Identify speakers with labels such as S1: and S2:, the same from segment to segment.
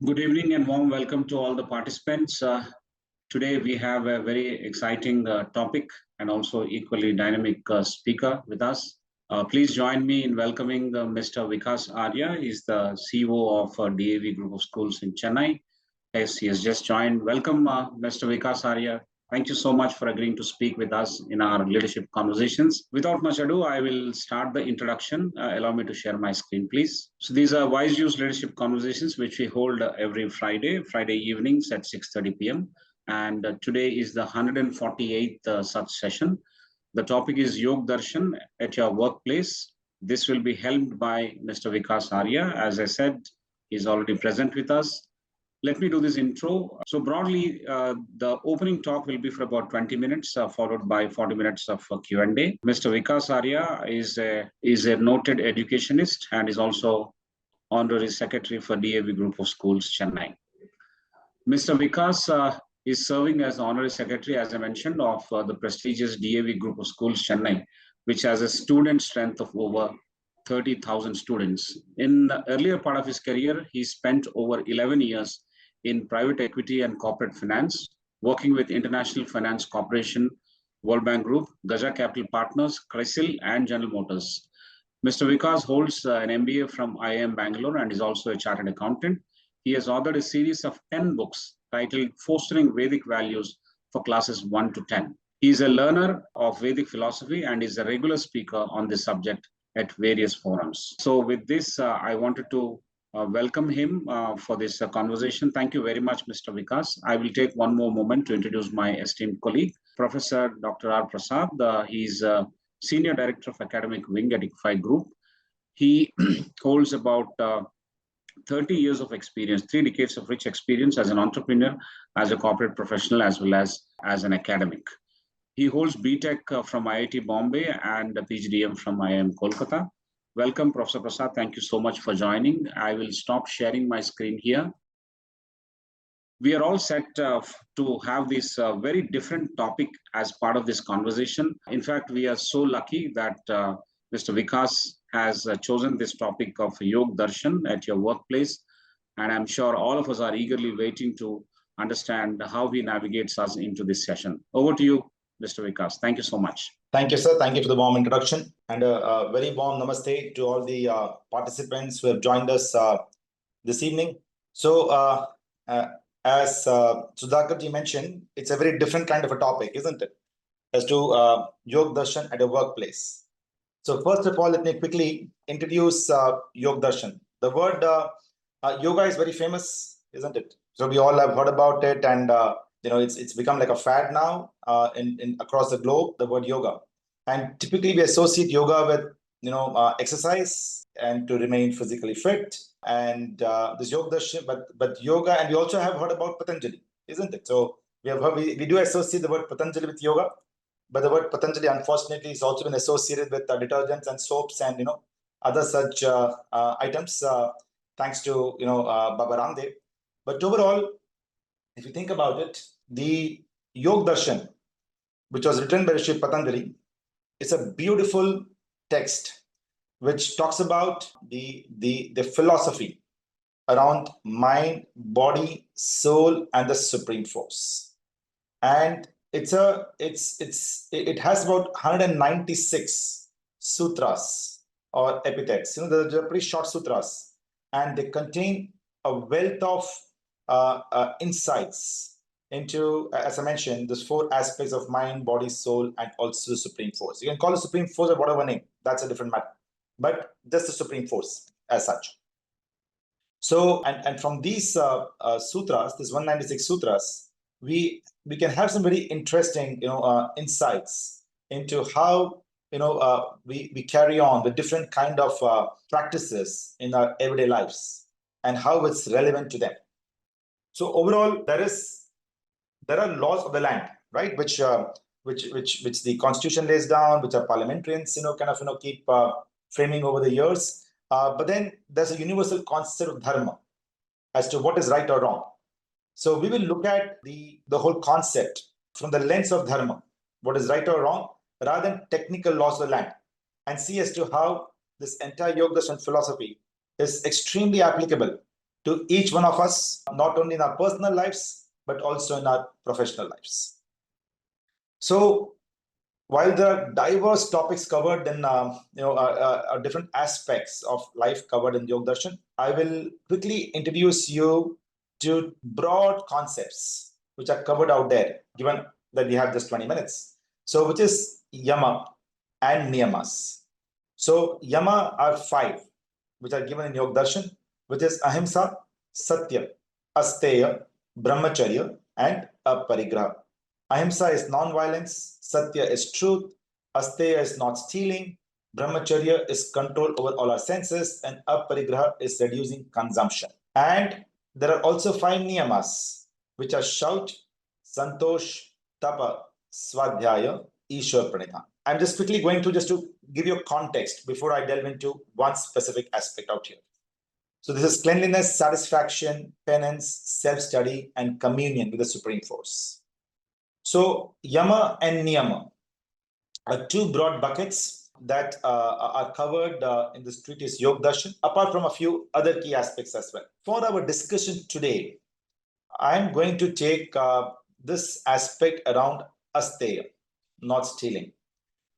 S1: Good evening and warm welcome to all the participants. Today we have a very exciting topic and also equally dynamic speaker with us. Please join me in welcoming Mr. Vikas Arya. He's the CEO of DAV Group of Schools in Chennai. Yes, he has just joined. Welcome, Mr. Vikas Arya. Thank you so much for agreeing to speak with us in our leadership conversations. Without much ado, I will start the introduction. Allow me to share my screen, please. So these are WiseViews leadership conversations, which we hold every Friday evenings at 6:30 p.m. And today is the 148th such session. The topic is Yog Darshan at your workplace. This will be helmed by Mr. Vikas Arya. As I said, he's already present with us. Let me do this intro. So broadly, the opening talk will be for about 20 minutes, followed by 40 minutes of Q&A. Mr. Vikas Arya is a noted educationist and is also Honorary Secretary for DAV Group of Schools, Chennai. Mr. Vikas is serving as Honorary Secretary, as I mentioned, of the prestigious DAV Group of Schools, Chennai, which has a student strength of over 30,000 students. In the earlier part of his career, he spent over 11 years in private equity and corporate finance, working with International Finance Corporation, World Bank Group, Gaja Capital Partners, Crisil, and General Motors. Mr. Vikas holds an MBA from IIM Bangalore and is also a chartered accountant. He has authored a series of 10 books titled Fostering Vedic Values for classes 1 to 10. He is a learner of Vedic philosophy and is a regular speaker on this subject at various forums. So with this, I wanted to welcome him for this conversation. Thank you very much, Mr. Vikas. I will take one more moment to introduce my esteemed colleague, Professor Dr. R. Prasad. He's Senior Director of Academic Wing at ICFAI Group. He holds about 30 years of experience, 3 decades of rich experience as an entrepreneur, as a corporate professional, as well as an academic. He holds BTech from IIT Bombay and a PhDM from IIM Kolkata. Welcome, Professor Prasad. Thank you so much for joining. I will stop sharing my screen here. We are all set to have this very different topic as part of this conversation. In fact, we are so lucky that Mr. Vikas has chosen this topic of Yog Darshan at your workplace. And I'm sure all of us are eagerly waiting to understand how he navigates us into this session. Over to you, Mr. Vikas. Thank you so much.
S2: Thank you, sir. Thank you for the warm introduction and a very warm namaste to all the participants who have joined us this evening. So as Sudhakar ji mentioned, it's a very different kind of a topic, isn't it? As to Yog Darshan at a workplace. So first of all, let me quickly introduce Yog Darshan. The word yoga is very famous, isn't it? So we all have heard about it, and it's become like a fad now in across the globe, the word yoga. And typically we associate yoga with exercise and to remain physically fit, and this Yoga Darshan, but yoga, and we also have heard about Patanjali, isn't it? So we do associate the word Patanjali with yoga, but the word Patanjali unfortunately is also been associated with detergents and soaps and other such items, thanks to Baba Ramdev. But overall, if you think about it, the Yog Darshan, which was written by Rishi Patanjali, is a beautiful text which talks about the philosophy around mind, body, soul, and the supreme force. And it has about 196 sutras or epithets. They're pretty short sutras, and they contain a wealth of insights into, as I mentioned, these 4 aspects of mind, body, soul, and also the supreme force. You can call the supreme force or whatever name, that's a different matter, but just the supreme force as such. So, and from these sutras, this 196 sutras, we can have some very interesting insights into how we carry on with different kind of practices in our everyday lives and how it's relevant to them. So overall, there are laws of the land, right, which the constitution lays down, which our parliamentarians keep framing over the years. But then there's a universal concept of dharma as to what is right or wrong. So we will look at the whole concept from the lens of dharma, what is right or wrong, rather than technical laws of the land, and see as to how this entire Yoga Darshan philosophy is extremely applicable to each one of us, not only in our personal lives, but also in our professional lives. So while there are diverse topics covered in different aspects of life covered in Yog Darshan, I will quickly introduce you to broad concepts which are covered out there, given that we have just 20 minutes. So which is Yama and Niyamas. So Yama are 5, which are given in Yog Darshan, which is Ahimsa, Satya, Asteya, Brahmacharya, and Aparigraha. Ahimsa is non-violence, Satya is truth, Asteya is not stealing, Brahmacharya is control over all our senses, and Aparigraha is reducing consumption. And there are also 5 niyamas, which are shout, santosh, tapa, swadhyaya, ishwar pranidhan. I'm just quickly going to just to give you a context before I delve into one specific aspect out here. So this is cleanliness, satisfaction, penance, self-study, and communion with the Supreme Force. So Yama and Niyama are 2 broad buckets that are covered in this treatise Yog Darshan, apart from a few other key aspects as well. For our discussion today, I'm going to take this aspect around asteya, not stealing,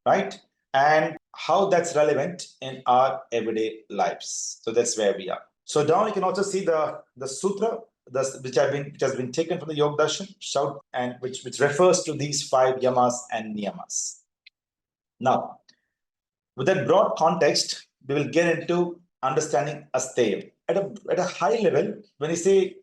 S2: right? And how that's relevant in our everyday lives. So that's where we are. So down you can also see the sutra which has been taken from the Yog Darshan, shout, and which refers to these 5 yamas and niyamas. Now, with that broad context, we will get into understanding asteya. At a high level, when you say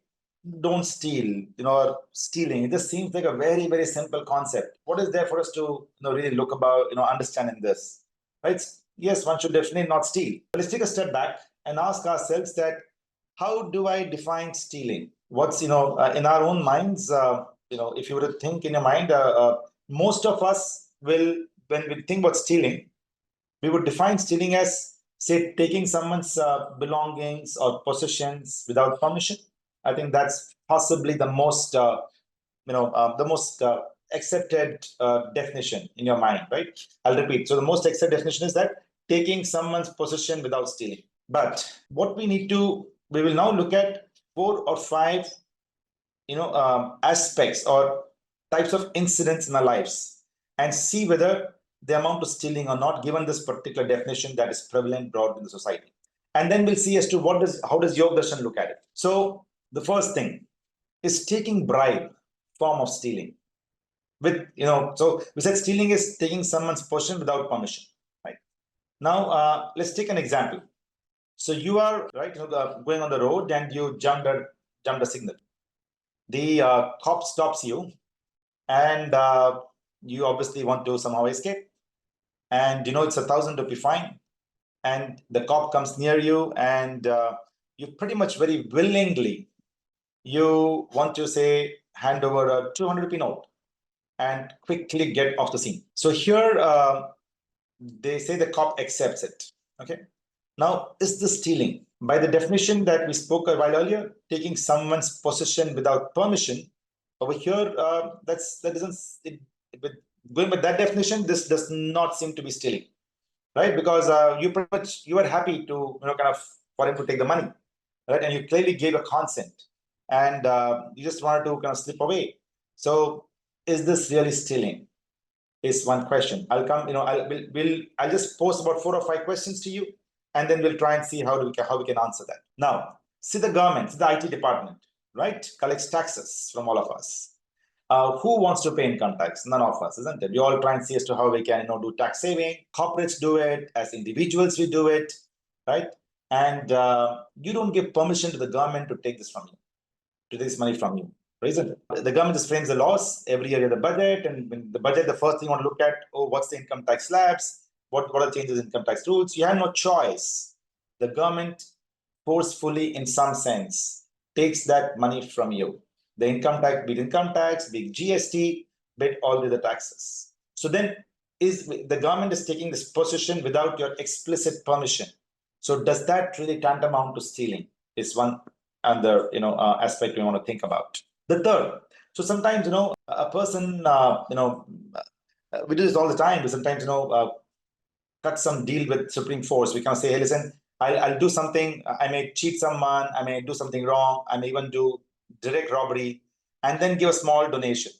S2: don't steal, or stealing, it just seems like a very, very simple concept. What is there for us to really look about, understanding this, right? Yes, one should definitely not steal. But let's take a step back and ask ourselves that, how do I define stealing? What's, in our own minds, if you were to think in your mind, most of us will, when we think about stealing, we would define stealing as, say, taking someone's belongings or possessions without permission. I think that's possibly the most, accepted definition in your mind, right? I'll repeat. So the most accepted definition is that taking someone's possession without stealing. But what we will now look at 4 or 5, aspects or types of incidents in our lives and see whether they amount to stealing or not, given this particular definition that is prevalent broad in the society. And then we'll see as to how does Yog Darshan look at it. So the first thing is taking bribe, form of stealing. So we said stealing is taking someone's possession without permission, right? Now, let's take an example. So you are going on the road and you jumped a signal. The cop stops you, and you obviously want to somehow escape. And it's 1,000 rupee fine. And the cop comes near you, and you pretty much very willingly, you want to say hand over a 200 rupee note and quickly get off the scene. So here they say the cop accepts it. Okay. Now, is this stealing? By the definition that we spoke a while earlier, taking someone's possession without permission. Over here, going by that definition, this does not seem to be stealing, right? Because you are happy to for him to take the money, right? And you clearly gave a consent, and you just wanted to slip away. So, is this really stealing? Is one question. I'll just pose about 4 or 5 questions to you, and then we'll try and see how we can answer that. Now, see the government, the IT department, right, collects taxes from all of us. Who wants to pay income tax? None of us, isn't it? We all try and see as to how we can do tax saving. Corporates do it. As individuals, we do it, right? And you don't give permission to the government to take this from you, to take this money from you, isn't it? The government just frames the laws every year in the budget, and in the budget, the first thing you want to look at, what's the income tax slabs? What are changes in income tax rules? You have no choice. The government forcefully, in some sense, takes that money from you. The income tax, big GST, big all the other taxes. So then, the government is taking this position without your explicit permission. So does that really tantamount to stealing? Is one other aspect we want to think about. The third. So sometimes a person we do this all the time. We sometimes cut some deal with Supreme Force. We can say, hey, listen, I'll do something, I may cheat someone, I may do something wrong, I may even do direct robbery, and then give a small donation,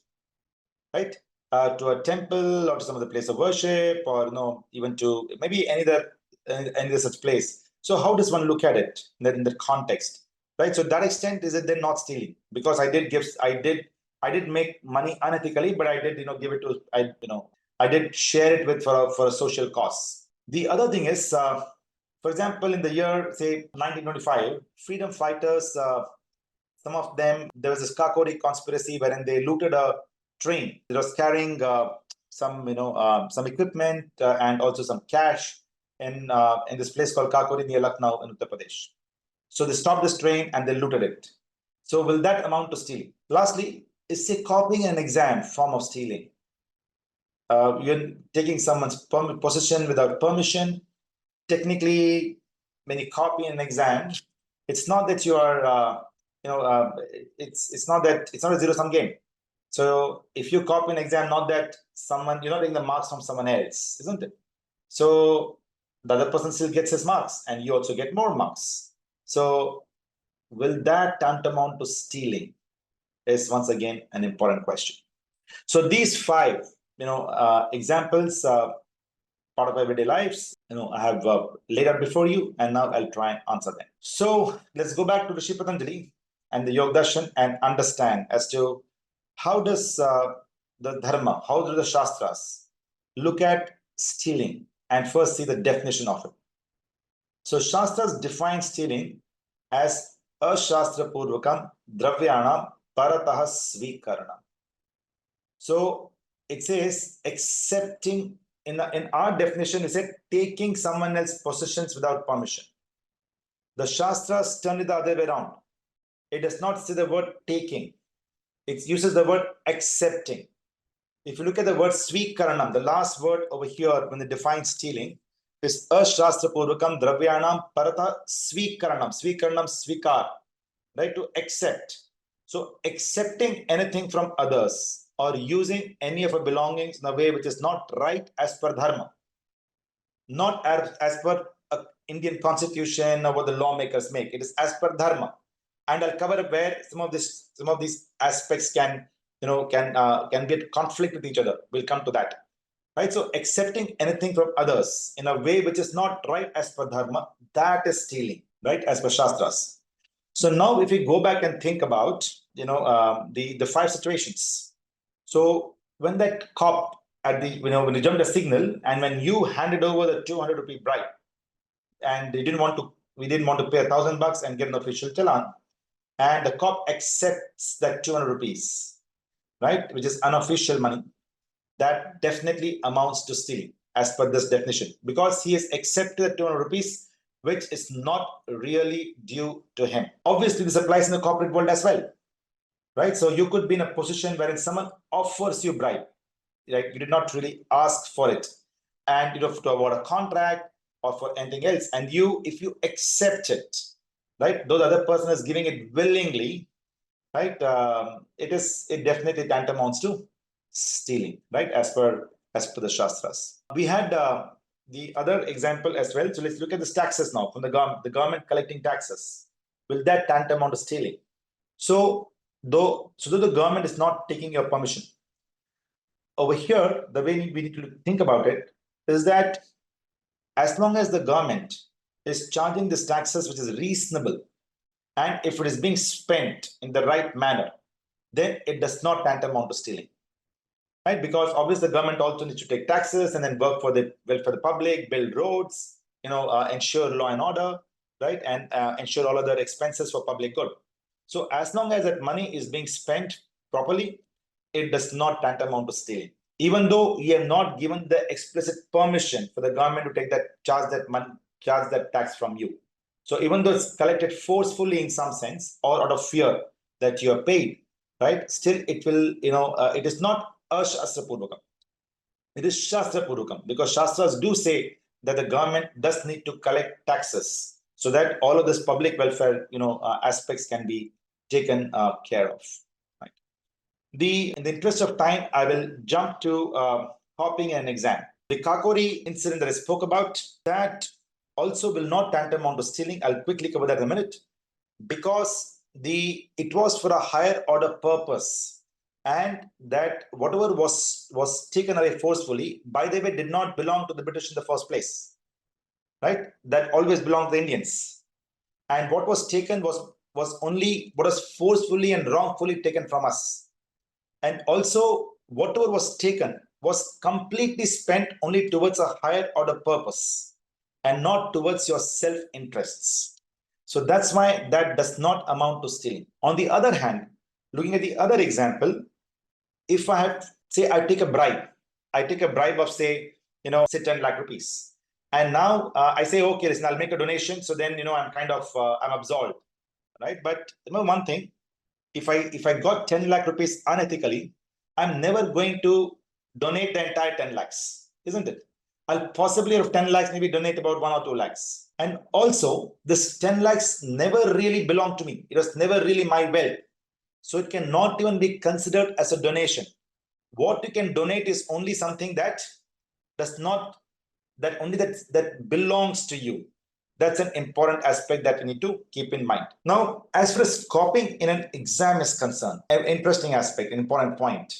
S2: right? To a temple or to some other place of worship, or even to maybe any other such place. So how does one look at it in the context, right? So that extent, is it then not stealing? Because I did gifts, I did make money unethically, but I did give it to I did share it with for a social cause. The other thing is, for example, in the year say 1925, freedom fighters, some of them, there was this Kakori conspiracy wherein they looted a train. It was carrying some equipment and also some cash in this place called Kakori near Lucknow in Uttar Pradesh. So they stopped this train and they looted it. So will that amount to stealing? Lastly, is say copying an exam form of stealing? You're taking someone's possession without permission. Technically, when you copy an exam, it's not that you are it's not a zero-sum game. So if you copy an exam, not that you're not getting the marks from someone else, isn't it? So the other person still gets his marks and you also get more marks. So will that tantamount to stealing is once again an important question. So these 5 examples, part of everyday lives, I have laid out before you, and now I'll try and answer them. So let's go back to Rishi Patanjali and the Yog Darshan and understand as to how does the dharma, how do the shastras look at stealing, and first see the definition of it. So shastras define stealing as ashastra purvakam dravyana paratah svikaranam. So it says accepting. In our definition, it said taking someone else's possessions without permission. The Shastras turn it the other way around. It does not say the word taking. It uses the word accepting. If you look at the word svikaranam, the last word over here when they define stealing is ashastra purvakam dravyanam parata svikaranam. Svikaranam, svikar, right? To accept. So accepting anything from others, or using any of our belongings in a way which is not right as per dharma, not as per Indian constitution or what the lawmakers make. It is as per dharma, and I'll cover where some of these aspects can get conflict with each other. We'll come to that, right? So accepting anything from others in a way which is not right as per dharma, that is stealing, right, as per shastras. So now, if we go back and think about the 5 situations. So when that cop at the when you jumped the signal, and when you handed over the 200 rupee bribe, and we didn't want to pay $1,000 and get an official challan, and the cop accepts that 200 rupees, right, which is unofficial money, that definitely amounts to stealing as per this definition, because he has accepted the 200 rupees which is not really due to him. Obviously, this applies in the corporate world as well. Right, so you could be in a position wherein someone offers you bribe, like you did not really ask for it, and to award a contract or for anything else, and if you accept it, right, though the other person is giving it willingly, right, it definitely tantamounts to stealing, right, as per the shastras. We had the other example as well. So let's look at the taxes now from the government collecting taxes. Will that tantamount to stealing? So though the government is not taking your permission, over here, the way we need to think about it is that as long as the government is charging these taxes, which is reasonable, and if it is being spent in the right manner, then it does not tantamount to stealing, right? Because obviously the government also needs to take taxes and then work for the welfare of the public, build roads, ensure law and order, right, and ensure all other expenses for public good. So as long as that money is being spent properly, it does not tantamount to stealing, even though we have not given the explicit permission for the government to take charge that tax from you. So even though it's collected forcefully in some sense, or out of fear that you are paid, right, still it will, it is not ashastra purvakam. It is shastra purvakam, because shastras do say that the government does need to collect taxes so that all of this public welfare, aspects can be taken care of. Right. In the interest of time, I will jump to copying an exam. The Kakori incident that I spoke about, that also will not tantamount to stealing. I'll quickly cover that in a minute, because it was for a higher order purpose, and that whatever was taken away forcefully, by the way, did not belong to the British in the first place, right? That always belonged to the Indians. And what was taken was only what was forcefully and wrongfully taken from us. And also, whatever was taken was completely spent only towards a higher order purpose and not towards your self-interests. So that's why that does not amount to stealing. On the other hand, looking at the other example, if I have, say, I take a bribe of, say 10 lakh rupees. And now I say, okay, listen, I'll make a donation. So then, I'm kind of, I'm absolved, right? But remember one thing, if I got 10 lakh rupees unethically, I'm never going to donate the entire 10 lakhs, isn't it? I'll possibly, out of 10 lakhs, maybe donate about 1 or 2 lakhs. And also, this 10 lakhs never really belonged to me. It was never really my wealth. So it cannot even be considered as a donation. What you can donate is only something that belongs to you. That's an important aspect that we need to keep in mind. Now, as far as copying in an exam is concerned, an interesting aspect, an important point,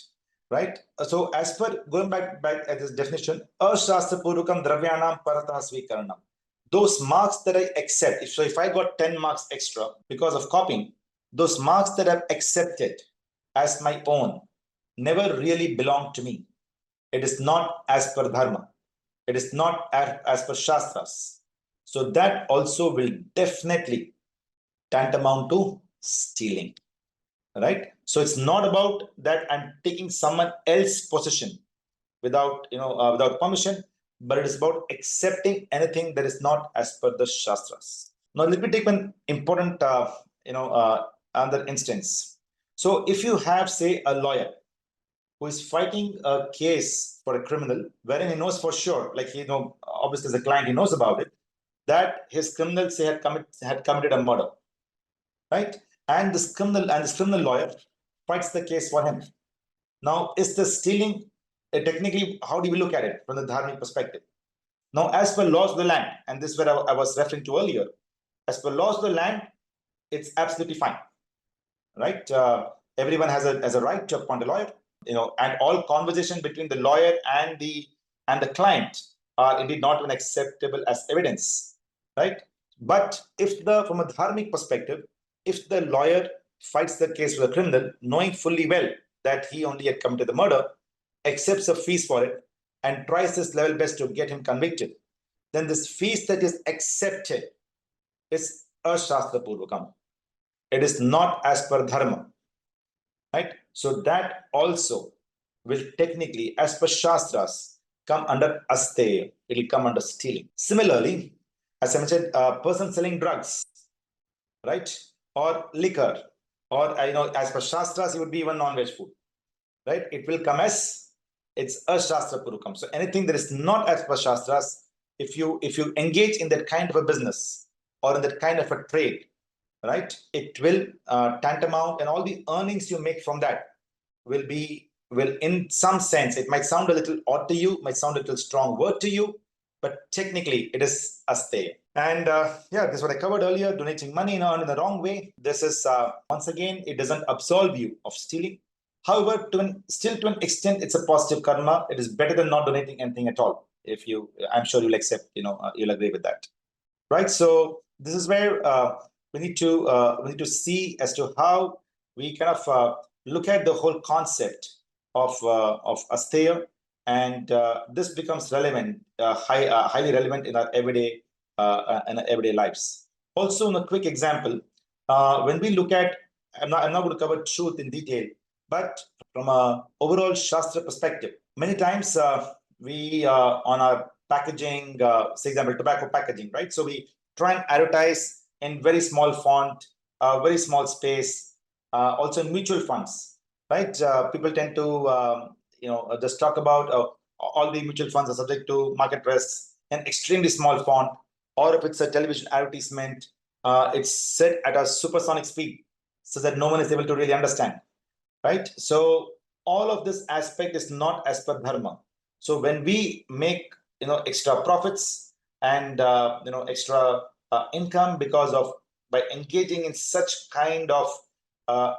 S2: right? So as per going back at this definition, ashastrapurvakam dravyanam paratah swikaranam. Those marks that I accept, if I got 10 marks extra because of copying, those marks that I've accepted as my own never really belong to me. It is not as per dharma. It is not as per shastras. So that also will definitely tantamount to stealing, right? So it's not about that I'm taking someone else's possession without permission, but it is about accepting anything that is not as per the shastras. Now let me take one important another instance. So if you have, say, a lawyer who is fighting a case for a criminal, wherein he knows for sure, like obviously as a client, he knows about it, that his criminal, say, had committed a murder, right? And this criminal lawyer fights the case for him. Now, is the stealing technically? How do we look at it from the dharmic perspective? Now, as per laws of the land, and this is what I was referring to earlier, as per laws of the land, it's absolutely fine, right? Everyone has a right to appoint a lawyer, and all conversation between the lawyer and the client are indeed not even acceptable as evidence, right? But from a dharmic perspective, if the lawyer fights the case for the criminal, knowing fully well that he only had committed the murder, accepts a fees for it, and tries his level best to get him convicted, then this fees that is accepted is ashastrapurvakam. It is not as per dharma, right? So that also will technically, as per shastras, come under asteya. It will come under stealing. Similarly, as I mentioned, a person selling drugs, right, or liquor, or as per shastras, it would be even non-veg food, right? It will come as, it's ashastrapurvakam. So anything that is not as per shastras, if you engage in that kind of a business or in that kind of a trade, right, it will tantamount, and all the earnings you make from that will in some sense, it might sound a little odd to you, might sound a little strong word to you, but technically it is asteya. And this is what I covered earlier, donating money in the wrong way. This is, once again, it doesn't absolve you of stealing. However, to an extent, it's a positive karma. It is better than not donating anything at all. I'm sure you'll accept, you'll agree with that, right? So this is where we need to see as to how we kind of look at the whole concept of asteya, and this becomes relevant, highly relevant in our everyday lives. Also, in a quick example, when we look at, I'm not going to cover truth in detail, but from a overall shastra perspective, many times we on our packaging, say example, tobacco packaging, right? So we try and advertise in very small font, very small space, also in mutual funds, right? People tend to just talk about all the mutual funds are subject to market risks in extremely small font, or if it's a television advertisement, it's set at a supersonic speed so that no one is able to really understand, right? So all of this aspect is not as per dharma. So when we make extra profits and extra income because of by engaging in such kind of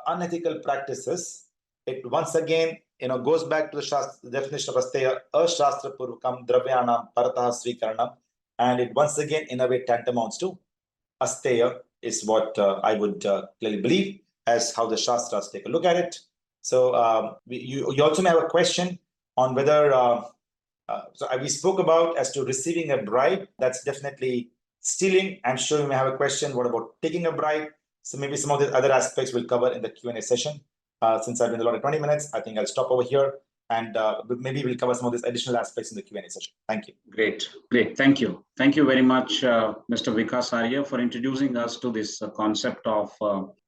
S2: unethical practices. It once again goes back to the definition of asteya, ashastra purvakam dravyanam paratah swikaranam, and it once again in a way tantamounts to asteya is what I would clearly believe as how the shastras take a look at it. So you also may have a question on whether so we spoke about as to receiving a bribe. That's definitely stealing. I'm sure you may have a question. What about taking a bribe? So maybe some of the other aspects we'll cover in the Q&A session. Since I've been allotted 20 minutes, I think I'll stop over here, and maybe we'll cover some of these additional aspects in the Q&A session. Thank you.
S1: Great. Thank you. Thank you very much, Mr. Vikas Arya, for introducing us to this concept of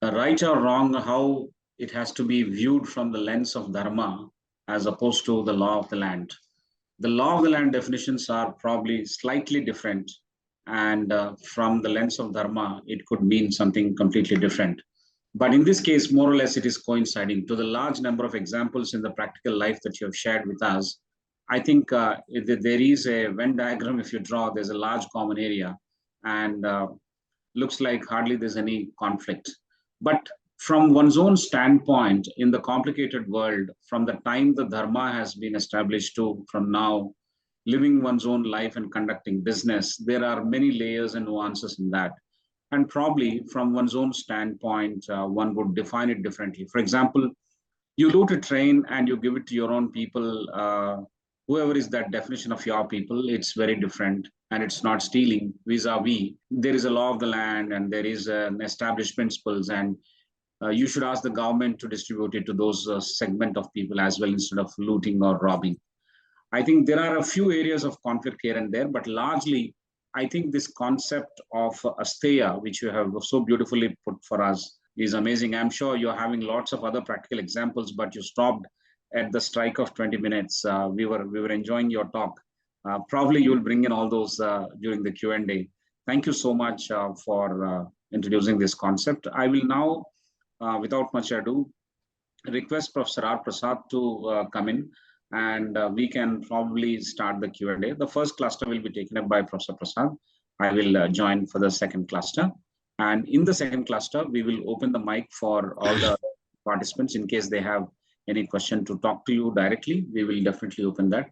S1: right or wrong, how it has to be viewed from the lens of dharma as opposed to the law of the land. The law of the land definitions are probably slightly different, and from the lens of dharma, it could mean something completely different. But in this case, more or less, it is coinciding. To the large number of examples in the practical life that you have shared with us, I think there is a Venn diagram. If you draw, there's a large common area, and looks like hardly there's any conflict. But from one's own standpoint, in the complicated world, from the time the dharma has been established to from now, living one's own life and conducting business, there are many layers and nuances in that. And probably from one's own standpoint, one would define it differently. For example, you loot a train and you give it to your own people, whoever is that definition of your people, it's very different, and it's not stealing vis-a-vis. There is a law of the land, and there is an established principles, and you should ask the government to distribute it to those segment of people as well, instead of looting or robbing. I think there are a few areas of conflict here and there, but largely, I think this concept of asteya, which you have so beautifully put for us, is amazing. I'm sure you're having lots of other practical examples, but you stopped at the strike of 20 minutes. We were enjoying your talk. Probably you'll bring in all those during the Q&A. Thank you so much for introducing this concept. I will now, without much ado, request Professor R. Prasad to come in, and we can probably start the Q&A. The first cluster will be taken up by Professor Prasad. I will join for the second cluster. And in the second cluster, we will open the mic for all the participants in case they have any question to talk to you directly. We will definitely open that.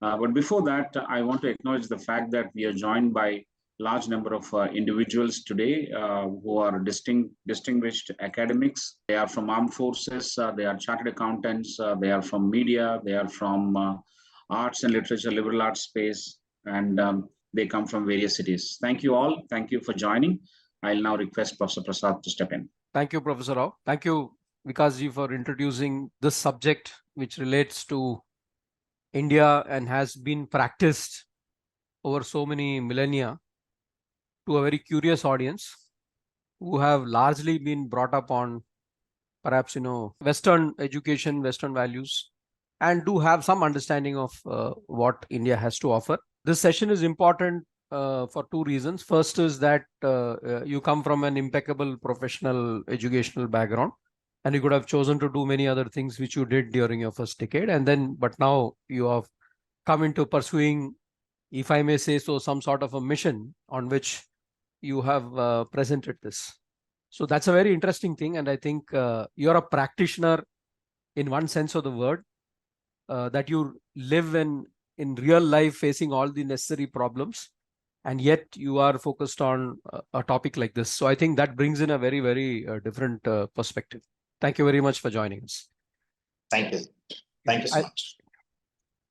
S1: But before that, I want to acknowledge the fact that we are joined by large number of individuals today who are distinguished academics. They are from armed forces, they are chartered accountants, they are from media, they are from arts and literature, liberal arts space, and they come from various cities. Thank you all. Thank you for joining. I'll now request Professor Prasad to step in.
S3: Thank you, Professor Rao. Thank you, Vikas ji, for introducing this subject, which relates to India and has been practiced over so many millennia to a very curious audience who have largely been brought up on perhaps, Western education, Western values, and do have some understanding of what India has to offer. This session is important for two reasons. First is that you come from an impeccable professional educational background, and you could have chosen to do many other things which you did during your first decade. But now you have come into pursuing, if I may say so, some sort of a mission on which you have presented this. So that's a very interesting thing. And I think you're a practitioner in one sense of the word, that you live in real life facing all the necessary problems, and yet you are focused on a topic like this. So I think that brings in a very, very different perspective. Thank you very much for joining us.
S2: Thank you. Thank you so much.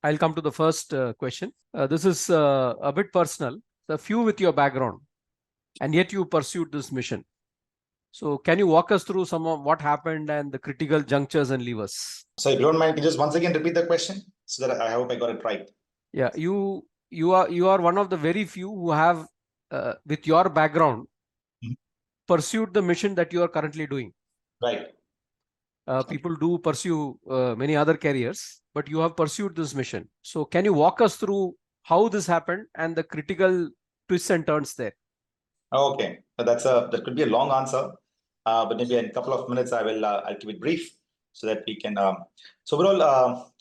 S3: I'll come to the first question. This is a bit personal. A few with your background, and yet you pursued this mission. So can you walk us through some of what happened and the critical junctures and levers?
S2: So if you don't mind, can you just once again repeat the question so that I hope I got it right?
S3: Yeah, you are one of the very few who have, with your background, pursued the mission that you are currently doing.
S2: Right.
S3: People do pursue many other careers, but you have pursued this mission. So can you walk us through how this happened and the critical twists and turns there? Okay, that could be a long answer, but maybe in a couple of minutes I'll keep it brief so that we can. So overall,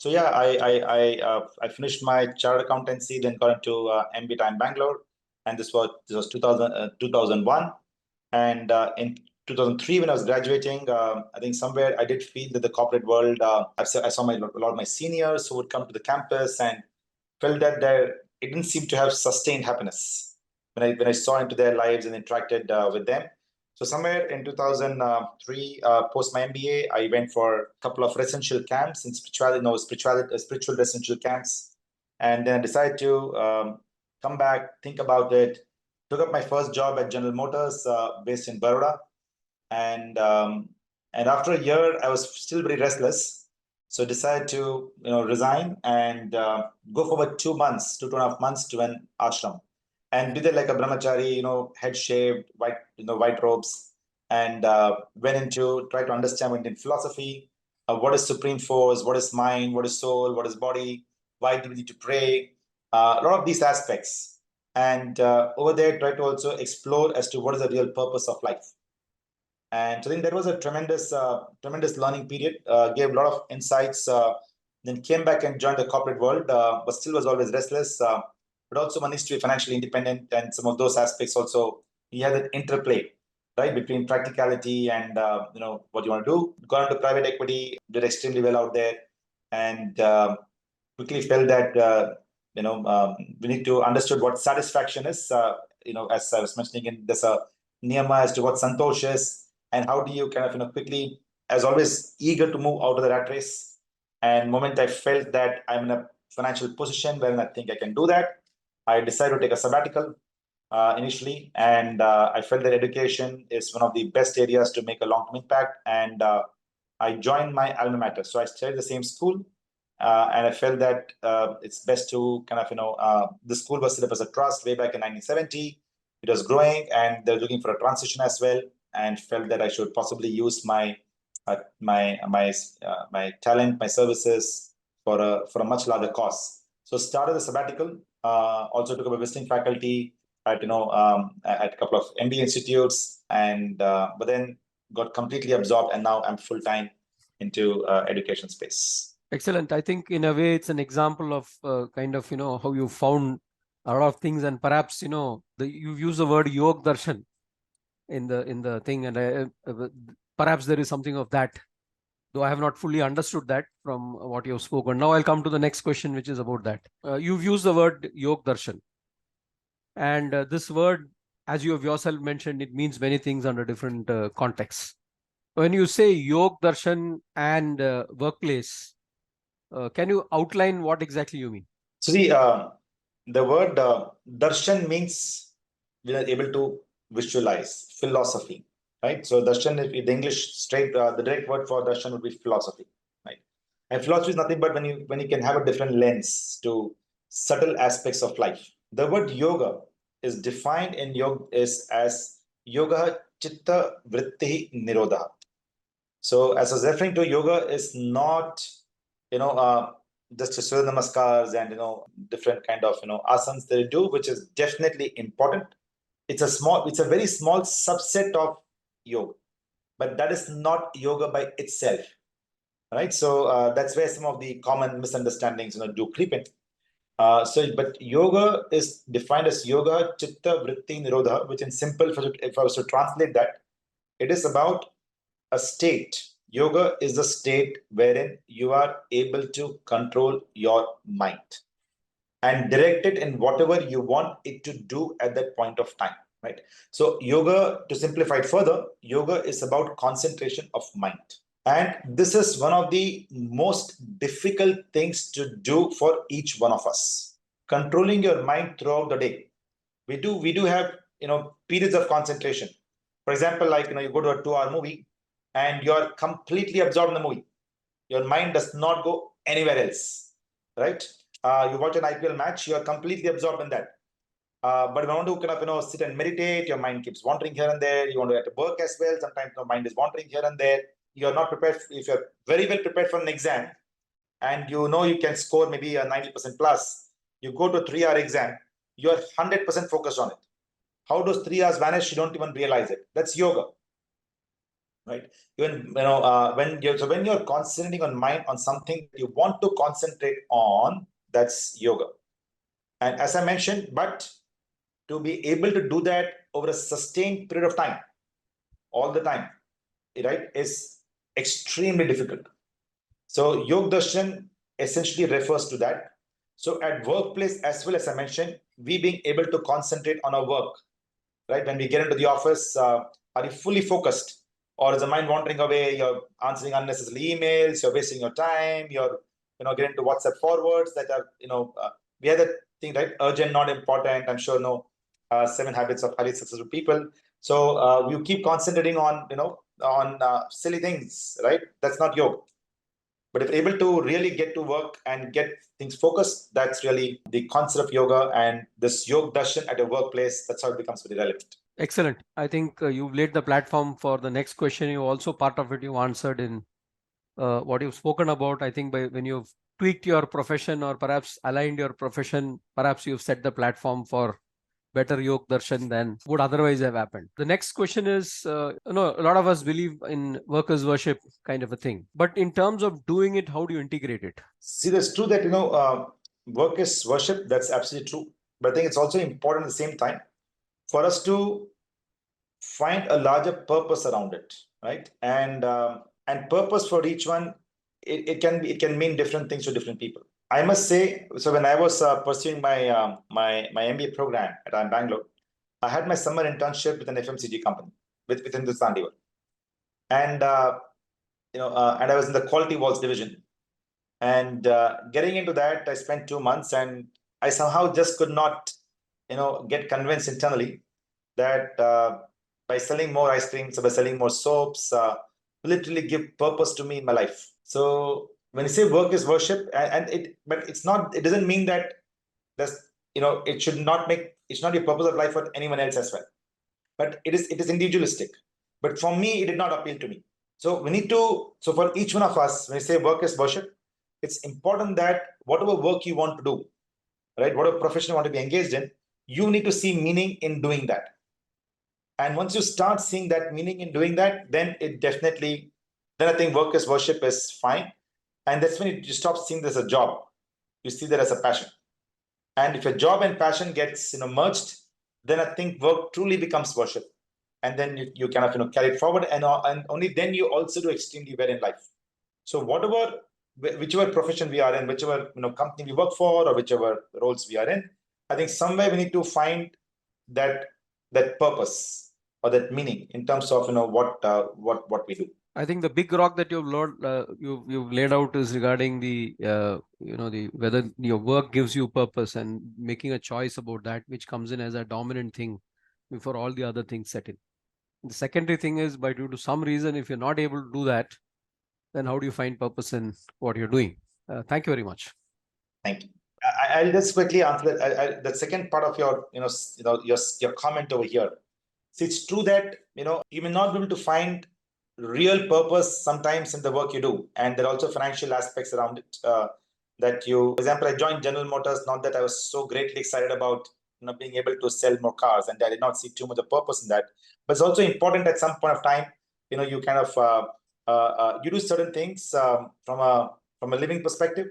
S3: I finished my chartered accountancy, then got into MBA in Bangalore,
S2: and this was 2001. And in 2003, when I was graduating, I think somewhere I did feel that the corporate world, I saw a lot of my seniors who would come to the campus, and felt that it didn't seem to have sustained happiness when I saw into their lives and interacted with them. So somewhere in 2003, post my MBA, I went for a couple of residential camps in spiritual residential camps. And then I decided to come back, think about it, took up my first job at General Motors based in Baroda. And after a year, I was still very restless. So decided to resign and go for about 2 months, 2.5 months to an ashram. And did it like a brahmachari, head shaved, white robes, and try to understand Indian philosophy. What is supreme force? What is mind? What is soul? What is body? Why do we need to pray? A lot of these aspects. And over there, try to also explore as to what is the real purpose of life. And so I think that was a tremendous learning period. Gave a lot of insights. Then came back and joined the corporate world, but still was always restless. But also one needs to be financially independent, and some of those aspects also, you have that interplay, right, between practicality and what you want to do. Got into private equity, did extremely well out there, and quickly felt that we need to understood what satisfaction is. As I was mentioning, there's a niyama as to what santosh is, and how do you kind of quickly, as always, eager to move out of the rat race. And moment I felt that I'm in a financial position where I think I can do that, I decided to take a sabbatical initially, and I felt that education is one of the best areas to make a long-term impact. And I joined my alma mater. So I studied the same school, and I felt that it's best to kind of, the school was set up as a trust way back in 1970. It was growing, and they're looking for a transition as well, and felt that I should possibly use my talent, my services for a much larger cause. So started the sabbatical. Also took up a visiting faculty at at a couple of MBA institutes, and but then got completely absorbed, and now I'm full time into education space.
S3: Excellent. I think in a way it's an example of kind of how you found a lot of things, and perhaps you've used the word Yog Darshan in the thing, and perhaps there is something of that, though I have not fully understood that from what you've spoken. Now I'll come to the next question, which is about that. You've used the word Yog Darshan, and this word, as you have yourself mentioned, it means many things under different contexts. When you say Yog Darshan and workplace, can you outline what exactly you mean?
S2: So the word darshan means we are able to visualize philosophy, right? So darshan, if the English straight, the direct word for darshan would be philosophy, right? And philosophy is nothing but when you can have a different lens to subtle aspects of life. The word yoga is defined in yoga as yoga chitta vritti nirodha. So as I was referring to, yoga is not just Surya Namaskars and different kind of asanas they do, which is definitely important. It's a very small subset of yoga, but that is not yoga by itself, right? So that's where some of the common misunderstandings do creep in. But yoga is defined as yoga chitta vritti nirodha, which in simple, if I was to translate that, it is about a state. Yoga is the state wherein you are able to control your mind and direct it in whatever you want it to do at that point of time, right? So yoga, to simplify it further, yoga is about concentration of mind. And this is one of the most difficult things to do for each one of us. Controlling your mind throughout the day. We do have periods of concentration. For example, like you go to a 2-hour movie, and you're completely absorbed in the movie. Your mind does not go anywhere else, right? You watch an IPL match, you're completely absorbed in that. But if you want to kind of sit and meditate, your mind keeps wandering here and there. You want to get to work as well. Sometimes your mind is wandering here and there. You're not prepared. If you're very well prepared for an exam, and you can score maybe a 90% plus, you go to a 3-hour exam, you're 100% focused on it. How those 3 hours vanish, you don't even realize it. That's yoga. Right. Even when you're concentrating on mind on something you want to concentrate on, that's yoga. And as I mentioned, but to be able to do that over a sustained period of time, all the time, right, is extremely difficult. So Yog Darshan essentially refers to that. So at workplace, as well as I mentioned, we being able to concentrate on our work, right? When we get into the office, are you fully focused, or is the mind wandering away? You're answering unnecessary emails, you're wasting your time, you're getting to WhatsApp forwards that are we have that thing, right? Urgent, not important. I'm sure 7 habits of highly successful people. So you keep concentrating on silly things, right? That's not yoga. But if able to really get to work and get things focused, that's really the concept of yoga, and this Yog Darshan at a workplace, that's how it becomes very relevant.
S3: Excellent. I think you've laid the platform for the next question. You also, part of it you answered in what you've spoken about. I think when you've tweaked your profession or perhaps aligned your profession, perhaps you've set the platform for better Yog Darshan than would otherwise have happened. The next question is, a lot of us believe in workers' worship kind of a thing. But in terms of doing it, how do you integrate it?
S2: See, that's true that, work is worship. That's absolutely true. But I think it's also important at the same time for us to find a larger purpose around it, right? And purpose for each one, it can mean different things to different people. I must say, so when I was pursuing my my MBA program at Bangalore, I had my summer internship with an FMCG company within the Sandivar, and and I was in the quality walls division. And getting into that, I spent 2 months, and I somehow just could not, get convinced internally that by selling more ice creams, by selling more soaps, literally give purpose to me in my life. So when you say work is worship, but it's not. It doesn't mean that it should not it's not your purpose of life for anyone else as well. But it is individualistic. But for me, it did not appeal to me. So we need to. So for each one of us, when we say work is worship, it's important that whatever work you want to do, right, whatever profession you want to be engaged in, you need to see meaning in doing that. And once you start seeing that meaning in doing that, then I think work as worship is fine. And that's when you stop seeing this as a job. You see that as a passion. And if a job and passion gets merged, then I think work truly becomes worship. And then you kind of carry it forward, and only then you also do extremely well in life. So whichever profession we are in, whichever company we work for, or whichever roles we are in, I think somewhere we need to find that purpose or that meaning in terms of what we do.
S3: I think the big rock that you've laid out is regarding the whether your work gives you purpose, and making a choice about that, which comes in as a dominant thing before all the other things set in. The secondary thing is, by due to some reason, if you're not able to do that, then how do you find purpose in what you're doing? Thank you very much.
S2: Thank you. I'll just quickly answer that. The second part of your your comment over here. See, it's true that you may not be able to find real purpose sometimes in the work you do, and there are also financial aspects around it. For example, I joined General Motors, not that I was so greatly excited about being able to sell more cars, and I did not see too much of purpose in that. But it's also important at some point of time, you kind of you do certain things from a living perspective,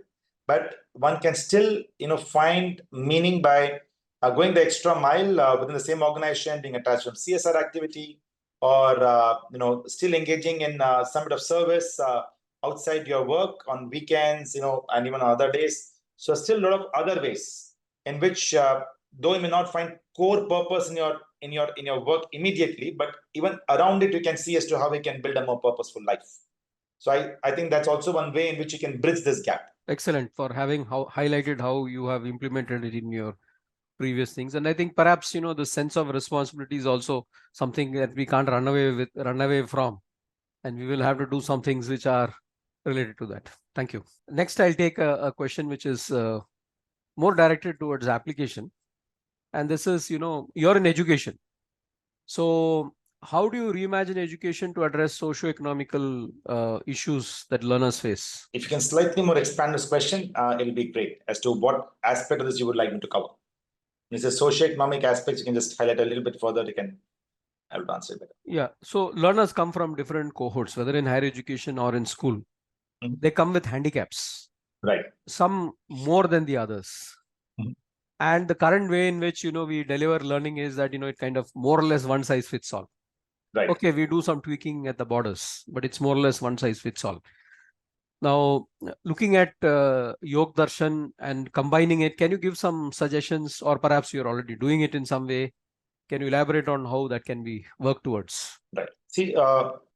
S2: but one can still find meaning by going the extra mile within the same organization, being attached to CSR activity, or still engaging in some bit of service outside your work on weekends, and even on other days. So still a lot of other ways in which, though you may not find core purpose in your work immediately, but even around it, you can see as to how we can build a more purposeful life. So I think that's also one way in which you can bridge this gap.
S3: Excellent for having highlighted how you have implemented it in your previous things. And I think perhaps the sense of responsibility is also something that we can't run away from, and we will have to do some things which are related to that. Thank you. Next, I'll take a question which is more directed towards application, and this is you're in education, so how do you reimagine education to address socio-economical issues that learners face?
S2: If you can slightly more expand this question, it'll be great as to what aspect of this you would like me to cover. When it's a socio-economic aspects, you can just highlight a little bit further. I will answer it better.
S3: Yeah. So learners come from different cohorts, whether in higher education or in school.
S2: Mm-hmm.
S3: They come with handicaps.
S2: Right.
S3: Some more than the others.
S2: Mm-hmm.
S3: And the current way in which, we deliver learning is that, it kind of more or less one size fits all.
S2: Right.
S3: Okay, we do some tweaking at the borders, but it's more or less one size fits all. Now, looking at Yog Darshan and combining it, can you give some suggestions, or perhaps you're already doing it in some way? Can you elaborate on how that can be worked towards?
S2: Right. See,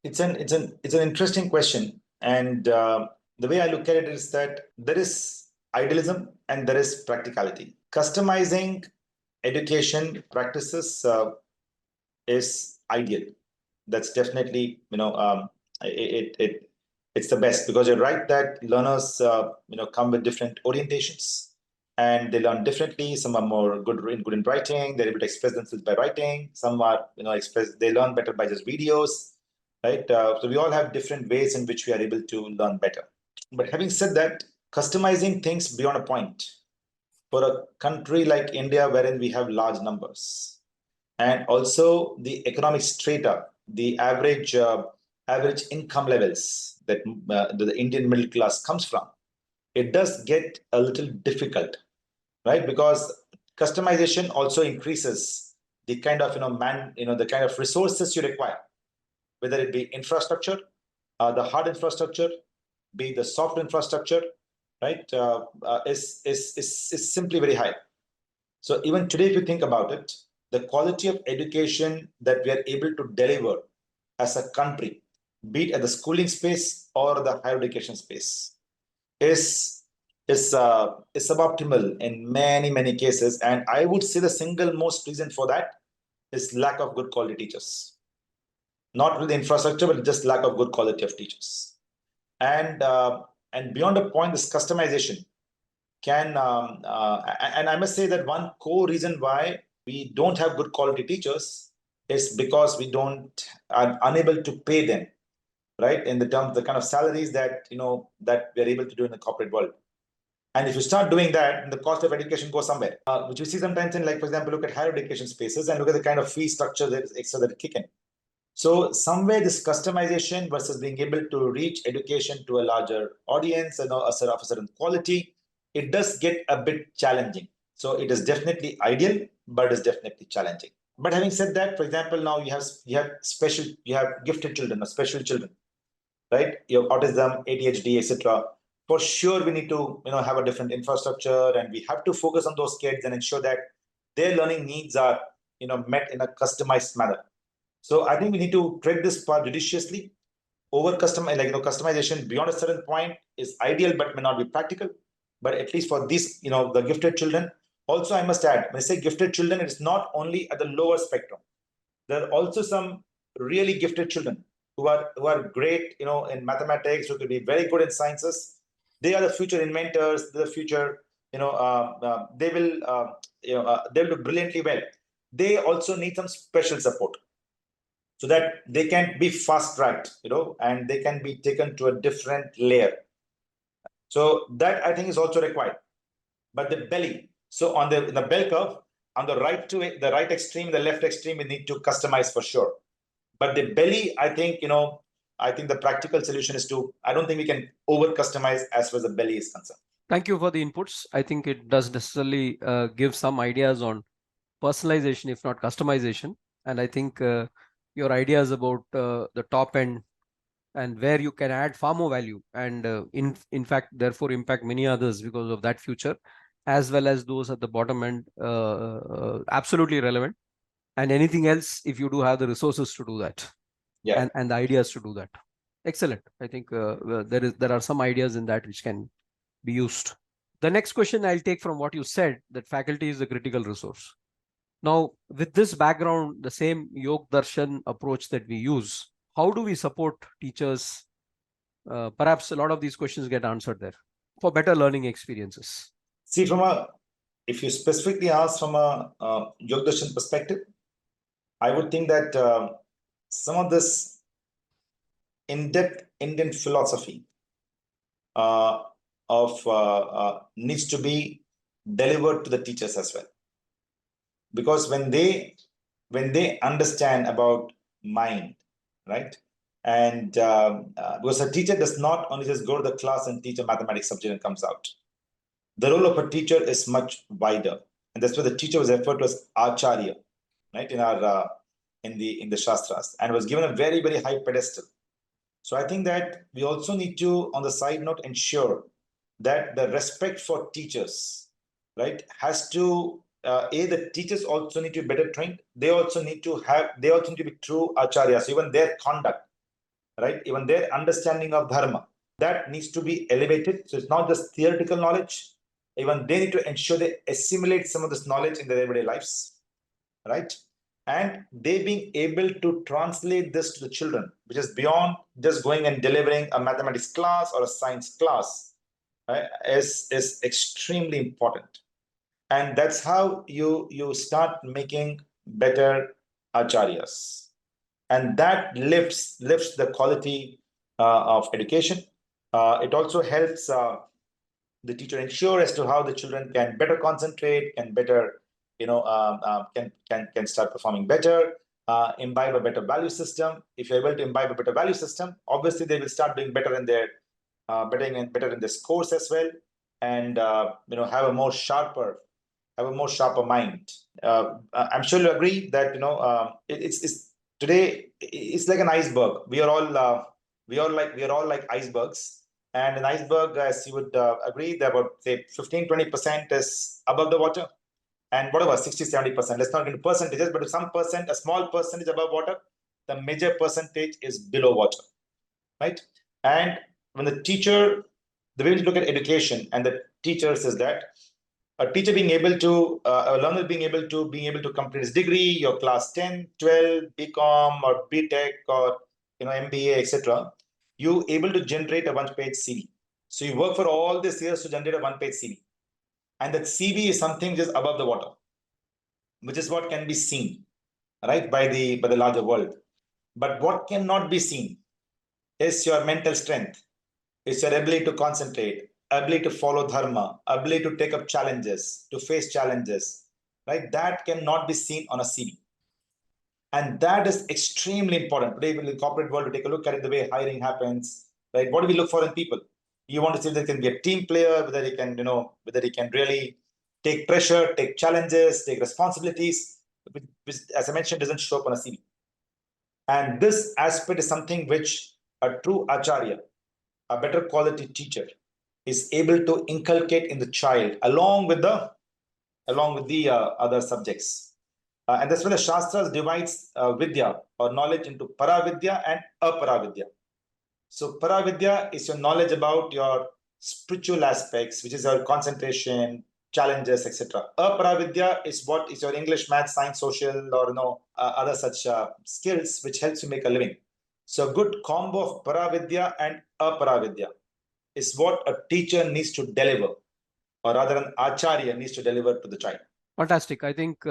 S2: it's an interesting question, and the way I look at it is that there is idealism and there is practicality. Customizing education practices is ideal. That's definitely, it's the best, because you're right that learners come with different orientations and they learn differently. Some are more good in writing, they're able to express themselves by writing. Some are they learn better by just videos, right? So we all have different ways in which we are able to learn better. But having said that, customizing things beyond a point for a country like India, wherein we have large numbers, and also the economic strata, the average income levels that the Indian middle class comes from, it does get a little difficult, right? Because customization also increases the kind of the kind of resources you require, whether it be infrastructure, the hard infrastructure, be the soft infrastructure, right? Is simply very high. So even today, if you think about it, the quality of education that we are able to deliver as a country, be it at the schooling space or the higher education space, is suboptimal in many cases. And I would say the single most reason for that is lack of good quality teachers. Not really infrastructure, but just lack of good quality of teachers. And beyond a point, this customization can and I must say that one core reason why we don't have good quality teachers is because we are unable to pay them, right, in the terms, the kind of salaries that that we are able to do in the corporate world. And if you start doing that, the cost of education goes somewhere, which we see sometimes in, like, for example, look at higher education spaces and look at the kind of fee structure that is extra that kick in. So somewhere this customization versus being able to reach education to a larger audience and of a certain quality, it does get a bit challenging. So it is definitely ideal, but it is definitely challenging. But having said that, for example, now you have gifted children or special children, right? You have autism, ADHD, etc. For sure, we need to have a different infrastructure, and we have to focus on those kids and ensure that their learning needs are met in a customized manner. So I think we need to tread this part judiciously. Customization beyond a certain point is ideal, but may not be practical. But at least for these, the gifted children. Also, I must add, when I say gifted children, it is not only at the lower spectrum. There are also some really gifted children who are great, in mathematics, who could be very good in sciences. They are the future inventors. The future, they will do brilliantly well. They also need some special support, so that they can be fast-tracked, and they can be taken to a different layer. So that, I think, is also required. But the belly, so on the bell curve, on the right extreme, the left extreme, we need to customize for sure. But the belly, I think, the practical solution is I don't think we can over-customize as far as the belly is concerned.
S3: Thank you for the inputs. I think it does necessarily give some ideas on personalization, if not customization. And I think your ideas about the top end and where you can add far more value and in fact, therefore impact many others because of that future, as well as those at the bottom end, absolutely relevant. And anything else, if you do have the resources to do that,
S2: yeah,
S3: and the ideas to do that. Excellent. I think there are some ideas in that which can be used. The next question I'll take from what you said, that faculty is a critical resource. Now, with this background, the same Yog Darshan approach that we use, how do we support teachers? Perhaps a lot of these questions get answered there for better learning experiences.
S2: See, if you specifically ask from a Yog Darshan perspective, I would think that some of this in-depth Indian philosophy needs to be delivered to the teachers as well. Because when they understand about mind, right? And because a teacher does not only just go to the class and teach a mathematics subject and comes out. The role of a teacher is much wider. and that's why the teacher was referred to as Acharya, right, in our in the Shastras, and was given a very, very high pedestal. So I think that we also need to, on the side note, ensure that the respect for teachers, right, has to the teachers also need to be better trained. They also need to be true acharyas. Even their conduct, right, even their understanding of dharma, that needs to be elevated. So it's not just theoretical knowledge. Even they need to ensure they assimilate some of this knowledge in their everyday lives, right? And they being able to translate this to the children, which is beyond just going and delivering a mathematics class or a science class, right, is extremely important. And that's how you start making better acharyas, and that lifts the quality of education. It also helps the teacher ensure as to how the children can better concentrate, can better, can start performing better, imbibe a better value system. If you're able to imbibe a better value system, obviously they will start doing better in their better in their scores as well, and have a more sharper mind. I'm sure you agree that it's today it's like an iceberg. We are all like icebergs. And an iceberg, as you would agree, that about say 15-20% is above the water, and whatever 60-70%. Let's not get into percentages, but if a small percentage above water, the major percentage is below water, right? And when the way we look at education and the teachers is that a teacher being able to, a learner being able to complete his degree, your class 10, 12, BCom or BTech or MBA, etc. You able to generate a one-page CV. So you work for all these years to generate a one-page CV, and that CV is something just above the water, which is what can be seen, right, by the larger world. But what cannot be seen is your mental strength, is your ability to concentrate, ability to follow dharma, ability to take up challenges, to face challenges, right? That cannot be seen on a CV. And that is extremely important. Today, in the corporate world, to take a look at it, the way hiring happens, right? What do we look for in people? You want to see if they can be a team player, whether he can, whether he can really take pressure, take challenges, take responsibilities, which, as I mentioned, doesn't show up on a CV. And this aspect is something which a true acharya, a better quality teacher, is able to inculcate in the child along with the other subjects. And that's when the Shastras divides Vidya or knowledge into Paravidya and Aparavidya. So Paravidya is your knowledge about your spiritual aspects, which is your concentration, challenges, etc. Aparavidya is what is your English, math, science, social, or other such skills which helps you make a living. So a good combo of Paravidya and Aparavidya is what a teacher needs to deliver, or rather an acharya needs to deliver to the child.
S3: Fantastic. I think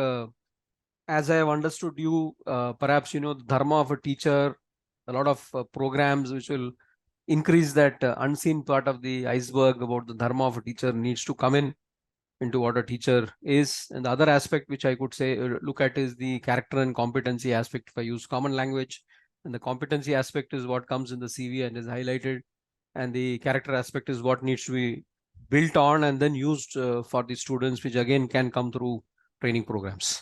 S3: as I have understood you, perhaps, the dharma of a teacher, a lot of programs which will increase that unseen part of the iceberg about the dharma of a teacher needs to come into what a teacher is. And the other aspect which I could say, look at is the character and competency aspect. If I use common language, and the competency aspect is what comes in the CV and is highlighted, and the character aspect is what needs to be built on and then used for the students, which again can come through training programs.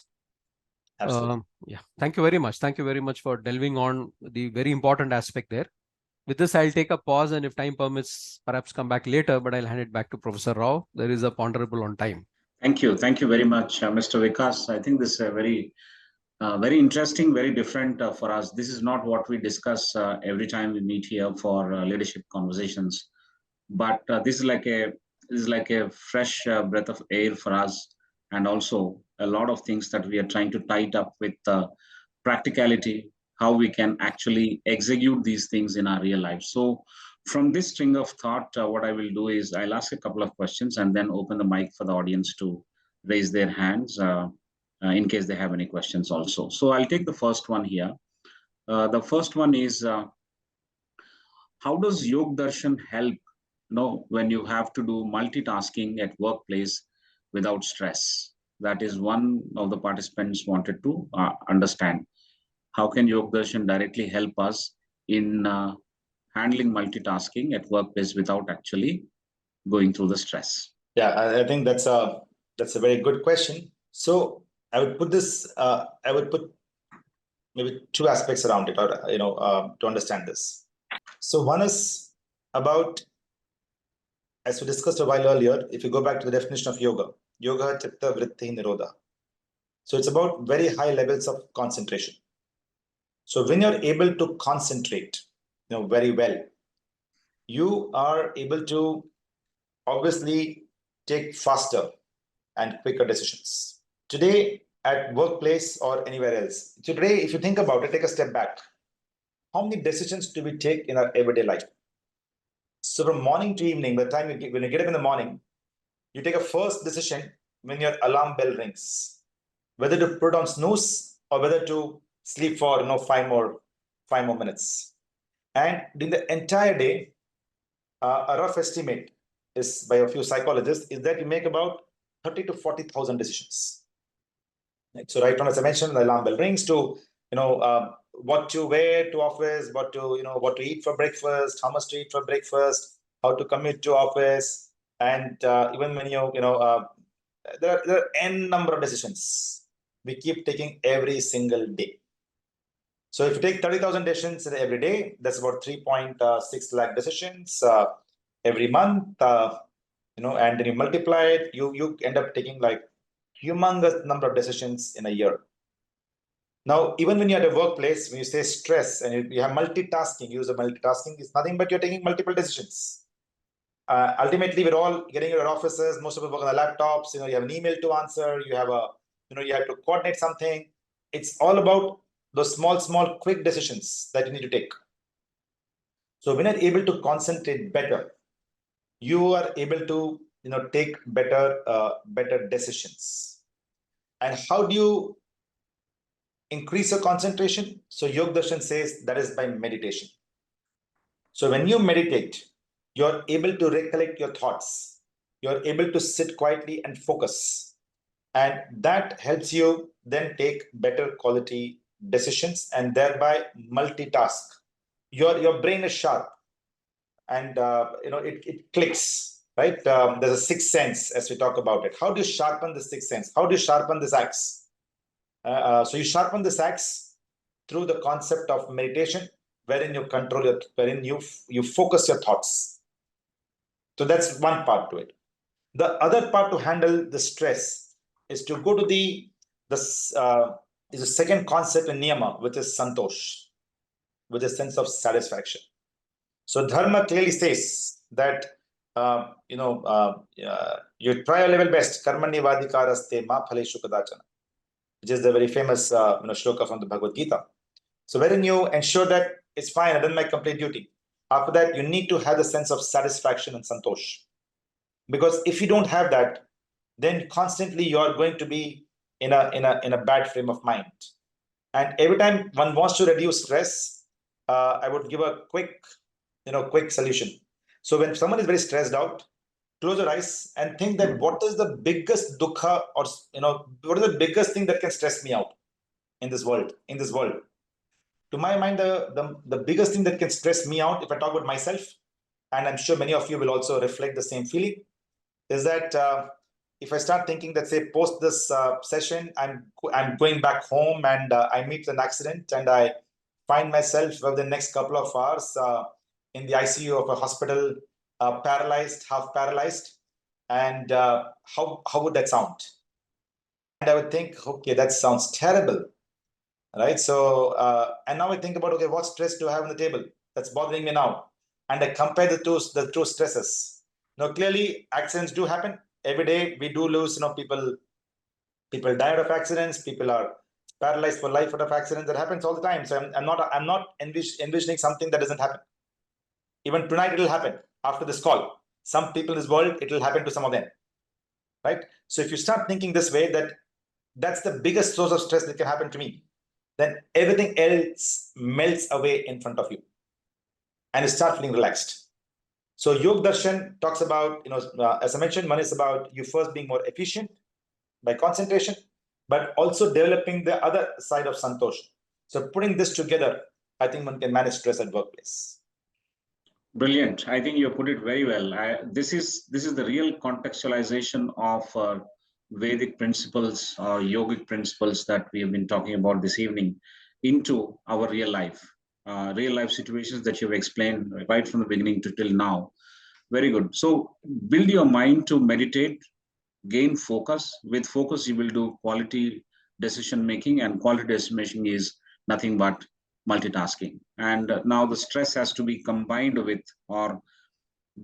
S2: Absolutely.
S3: Yeah, thank you very much. Thank you very much for delving on the very important aspect there. With this, I'll take a pause, and if time permits, perhaps come back later, but I'll hand it back to Professor Rao. There is a ponderable on time.
S1: Thank you. Thank you very much, Mr. Vikas. I think this is a very interesting, very different for us. This is not what we discuss every time we meet here for leadership conversations, but this is like a fresh breath of air for us, and also a lot of things that we are trying to tie it up with practicality, how we can actually execute these things in our real life. So from this string of thought, what I will do is I'll ask a couple of questions and then open the mic for the audience to raise their hands in case they have any questions also. So I'll take the first one here. The first one is, how does Yog Darshan help when you have to do multitasking at workplace without stress? That is one of the participants wanted to understand. How can Yog Darshan directly help us in handling multitasking at workplace without actually going through the stress?
S2: Yeah, I think that's a That's a very good question. So I would put this, I would put maybe two aspects around it, or, to understand this. So one is about, as we discussed a while earlier, if you go back to the definition of yoga, yoga chitta vritti nirodha. So it's about very high levels of concentration. So when you're able to concentrate, very well, you are able to obviously take faster and quicker decisions. Today, at workplace or anywhere else, today, if you think about it, take a step back. How many decisions do we take in our everyday life? So from morning to evening, by the time when you get up in the morning, you take a first decision when your alarm bell rings, whether to put on snooze or whether to sleep for 5 more minutes. And during the entire day, a rough estimate is by a few psychologists is that you make about 30 to 40,000 decisions. Right? So right now, as I mentioned, the alarm bell rings to what to wear to office, what to eat for breakfast, how much to eat for breakfast, how to commute to office, and even when there are n number of decisions we keep taking every single day. So if you take 30,000 decisions every day, that's about 3.6 lakh decisions every month, and then you multiply it, you end up taking like humongous number of decisions in a year. Now, even when you're at a workplace, when you say stress and you have multitasking, use of multitasking, it's nothing but you're taking multiple decisions. Ultimately, we're all getting into our offices. Most of us work on the laptops. You have an email to answer. You have you have to coordinate something. It's all about those small, quick decisions that you need to take. So when you're able to concentrate better, you are able to take better decisions. And how do you increase your concentration? So Yog Darshan says that is by meditation. So when you meditate, you're able to recollect your thoughts. You're able to sit quietly and focus. And that helps you then take better quality decisions and thereby multitask. Your brain is sharp and it clicks, right? There's a sixth sense as we talk about it. How do you sharpen the sixth sense? How do you sharpen this axe? So you sharpen this axe through the concept of meditation, wherein you control wherein you focus your thoughts. So that's one part to it. The other part to handle the stress is to go to the second concept in niyama, which is santosh, with a sense of satisfaction. So dharma clearly says that you try your level best, karmani vadikaraste ma phaleshu kadachana, which is the very famous shloka from the Bhagavad Gita. So wherein you ensure that it's fine, I've done my complete duty. After that, you need to have the sense of satisfaction and santosh. Because if you don't have that, then constantly you are going to be in a bad frame of mind. And every time one wants to reduce stress, I would give a quick solution. So when someone is very stressed out, close your eyes and think that what is the biggest dukkha, or what is the biggest thing that can stress me out in this world? To my mind, the biggest thing that can stress me out, if I talk about myself, and I'm sure many of you will also reflect the same feeling, is that if I start thinking that, say, post this session, I'm going back home and I meet an accident and I find myself over the next couple of hours in the ICU of a hospital, paralyzed, half paralyzed, and how would that sound? And I would think, okay, that sounds terrible, right? So, and now I think about, okay, what stress do I have on the table that's bothering me now? And I compare the two stresses. Now, clearly, accidents do happen. Every day we do lose, people die out of accidents, people are paralyzed for life out of accidents. That happens all the time. So I'm not envisioning something that doesn't happen. Even tonight it will happen after this call. Some people in this world, it will happen to some of them, right? So if you start thinking this way, that's the biggest source of stress that can happen to me, then everything else melts away in front of you and you start feeling relaxed. So Yog Darshan talks about, as I mentioned, one is about you first being more efficient by concentration, but also developing the other side of santosh. So putting this together, I think one can manage stress at workplace.
S1: Brilliant. I think you put it very well. This is the real contextualization of Vedic principles or yogic principles that we have been talking about this evening into our real life situations that you've explained right from the beginning to till now. Very good. So build your mind to meditate, gain focus. With focus, you will do quality decision making, and quality decision making is nothing but multitasking. And now the stress has to be combined with or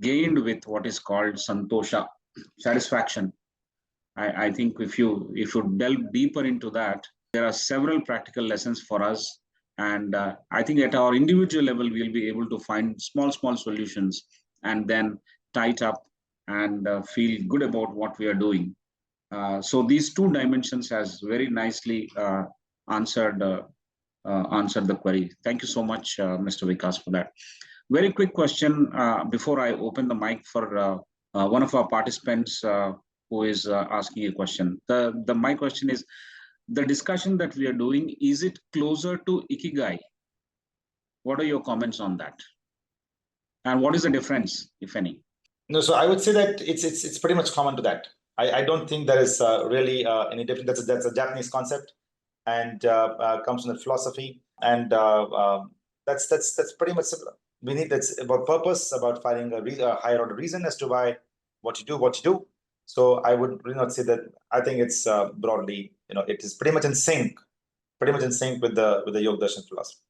S1: gained with what is called santosha, satisfaction. I think if you delve deeper into that, there are several practical lessons for us. And I think at our individual level, we'll be able to find small solutions and then tie it up and feel good about what we are doing. So these two dimensions has very nicely answered answered the query. Thank you so much, Mr. Vikas, for that. Very quick question before I open the mic for one of our participants who is asking a question. My question is, the discussion that we are doing, is it closer to Ikigai? What are your comments on that? And what is the difference, if any?
S2: No, so I would say that it's pretty much common to that. I don't think there is really any different. That's a Japanese concept, and comes from the philosophy, and that's pretty much similar. We need that's about purpose, about finding a higher order reason as to why what you do. So I would really not say that. I think it's broadly, it is pretty much in sync with the Yoga Darshan philosophy.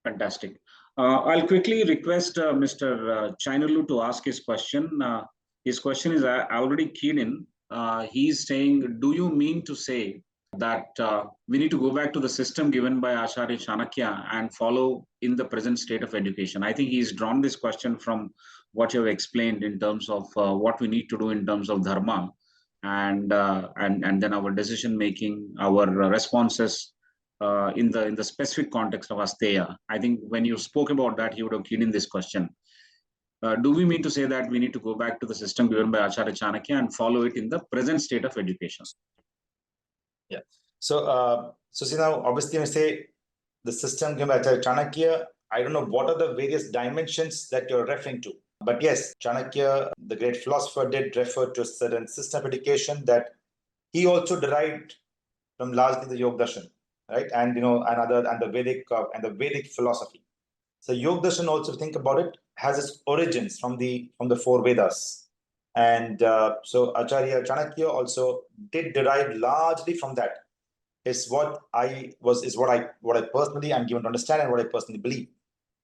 S1: Fantastic. I'll quickly request Mr. Chainalu to ask his question. His question is already keyed in. He's saying, do you mean to say that we need to go back to the system given by Acharya Chanakya and follow in the present state of education? I think he's drawn this question from what you have explained in terms of what we need to do in terms of dharma, and then our decision making, our responses in the specific context of Asteya. I think when you spoke about that, you would have keyed in this question. Do we mean to say that we need to go back to the system given by Acharya Chanakya and follow it in the present state of education?
S2: Yeah. So see, now obviously when I say the system given by Acharya Chanakya, I don't know what are the various dimensions that you're referring to. But yes, Chanakya, the great philosopher, did refer to a certain system of education that he also derived from largely the Yog Darshan, right? And and the Vedic philosophy. So Yog Darshan, also think about it, has its origins from the 4 Vedas. And so Acharya Chanakya also did derive largely from that. Is what I personally am given to understand and what I personally believe,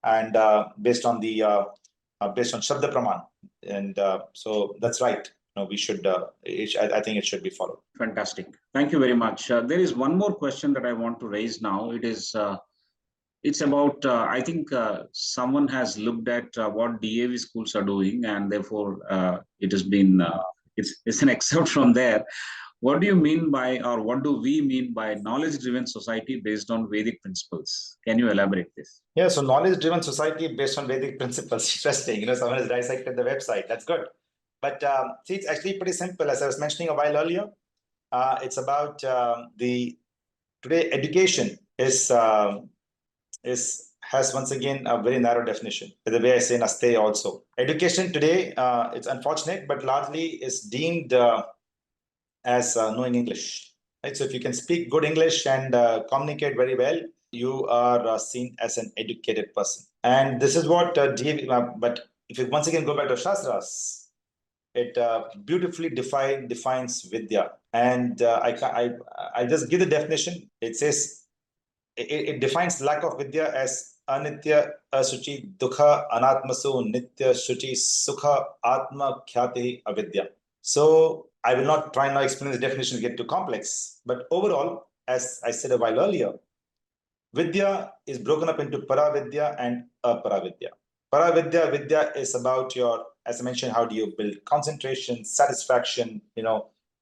S2: and based on Shabda Praman, and so that's right. We should. I think it should be followed.
S1: Fantastic. Thank you very much. There is one more question that I want to raise now. It's about, I think someone has looked at what DAV schools are doing, and therefore it has been, it's an excerpt from there. What do you mean by, or what do we mean by knowledge-driven society based on Vedic principles? Can you elaborate this?
S2: Yeah, so knowledge-driven society based on Vedic principles. Interesting. Someone has dissected the website. That's good. But see, it's actually pretty simple. As I was mentioning a while earlier, it's about today education has once again a very narrow definition. The way I say in Asteya also, education today, it's unfortunate, but largely is deemed as knowing English. Right? So if you can speak good English and communicate very well, you are seen as an educated person. And this is what but if you once again go back to Shastras, it beautifully defines Vidya. And I just give the definition. It says, it defines lack of Vidya as anitya, asuchi, dukha, anatmasu, nitya, shuchi, sukha, atma, khyati, avidya. So I will not try and explain the definition to get too complex. But overall, as I said a while earlier, Vidya is broken up into Paravidya and Aparavidya. Paravidya, Vidya is about as I mentioned, how do you build concentration, satisfaction,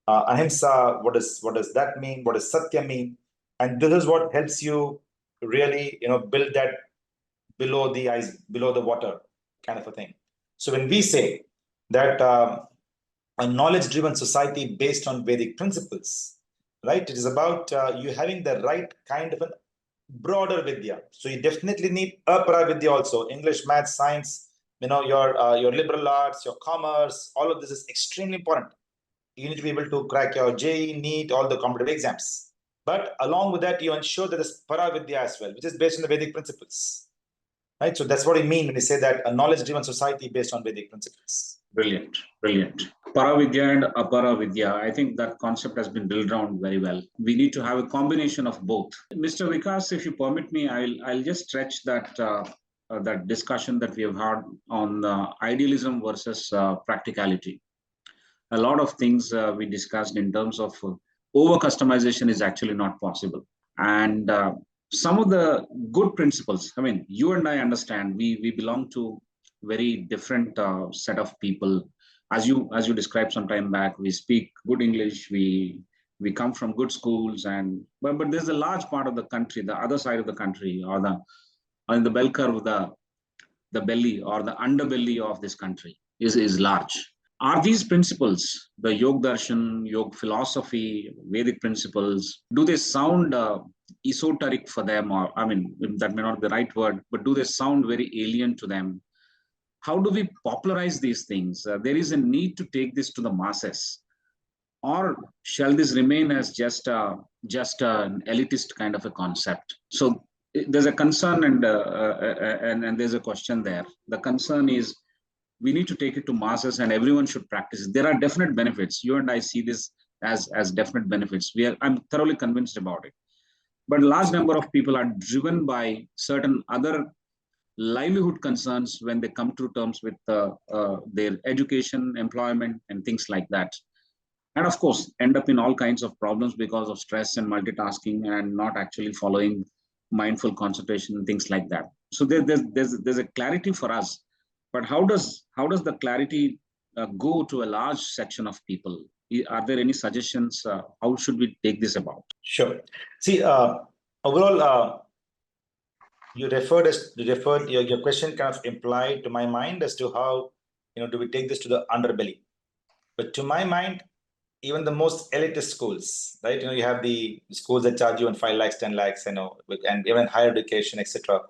S2: ahimsa, what does that mean? What does Satya mean? And this is what helps you really, build that below the ice, below the water kind of a thing. So when we say that a knowledge-driven society based on Vedic principles, right? It is about you having the right kind of a broader Vidya. So you definitely need Aparavidya also, English, math, science, your liberal arts, your commerce, all of this is extremely important. you need to be able to crack your JEE, NEET, all the competitive exams. But along with that, you ensure that there's Paravidya as well, which is based on the Vedic principles. Right? So that's what I mean when we say that a knowledge-driven society based on Vedic principles.
S1: Brilliant, brilliant. Paravidya and Aparavidya, I think that concept has been built around very well. We need to have a combination of both. Mr. Vikas, if you permit me, I'll just stretch that that discussion that we have had on idealism versus practicality. A lot of things we discussed in terms of over customization is actually not possible. And some of the good principles, I mean, you and I understand we belong to very different set of people. As you described some time back, we speak good English, we come from good schools, and but there's a large part of the country, the other side of the country, or the bell curve, the belly or the underbelly of this country is large. Are these principles, the Yog Darshan, Yog philosophy, Vedic principles, do they sound esoteric for them? Or, I mean, that may not be the right word, but do they sound very alien to them? How do we popularize these things? There is a need to take this to the masses. Or shall this remain as just an elitist kind of a concept? So there's a concern and there's a question there. The concern is, we need to take it to masses and everyone should practice it. There are definite benefits. You and I see this as definite benefits. I'm thoroughly convinced about it. But a large number of people are driven by certain other livelihood concerns when they come to terms with their education, employment, and things like that. And of course, end up in all kinds of problems because of stress and multitasking and not actually following mindful concentration and things like that. So there's a clarity for us. But how does the clarity go to a large section of people? Are there any suggestions? How should we take this about?
S2: Sure. See, overall, your question kind of implied to my mind as to how, do we take this to the underbelly? But to my mind, even the most elitist schools, right? You have the schools that charge you on 5 lakhs, 10 lakhs, and even higher education, etc.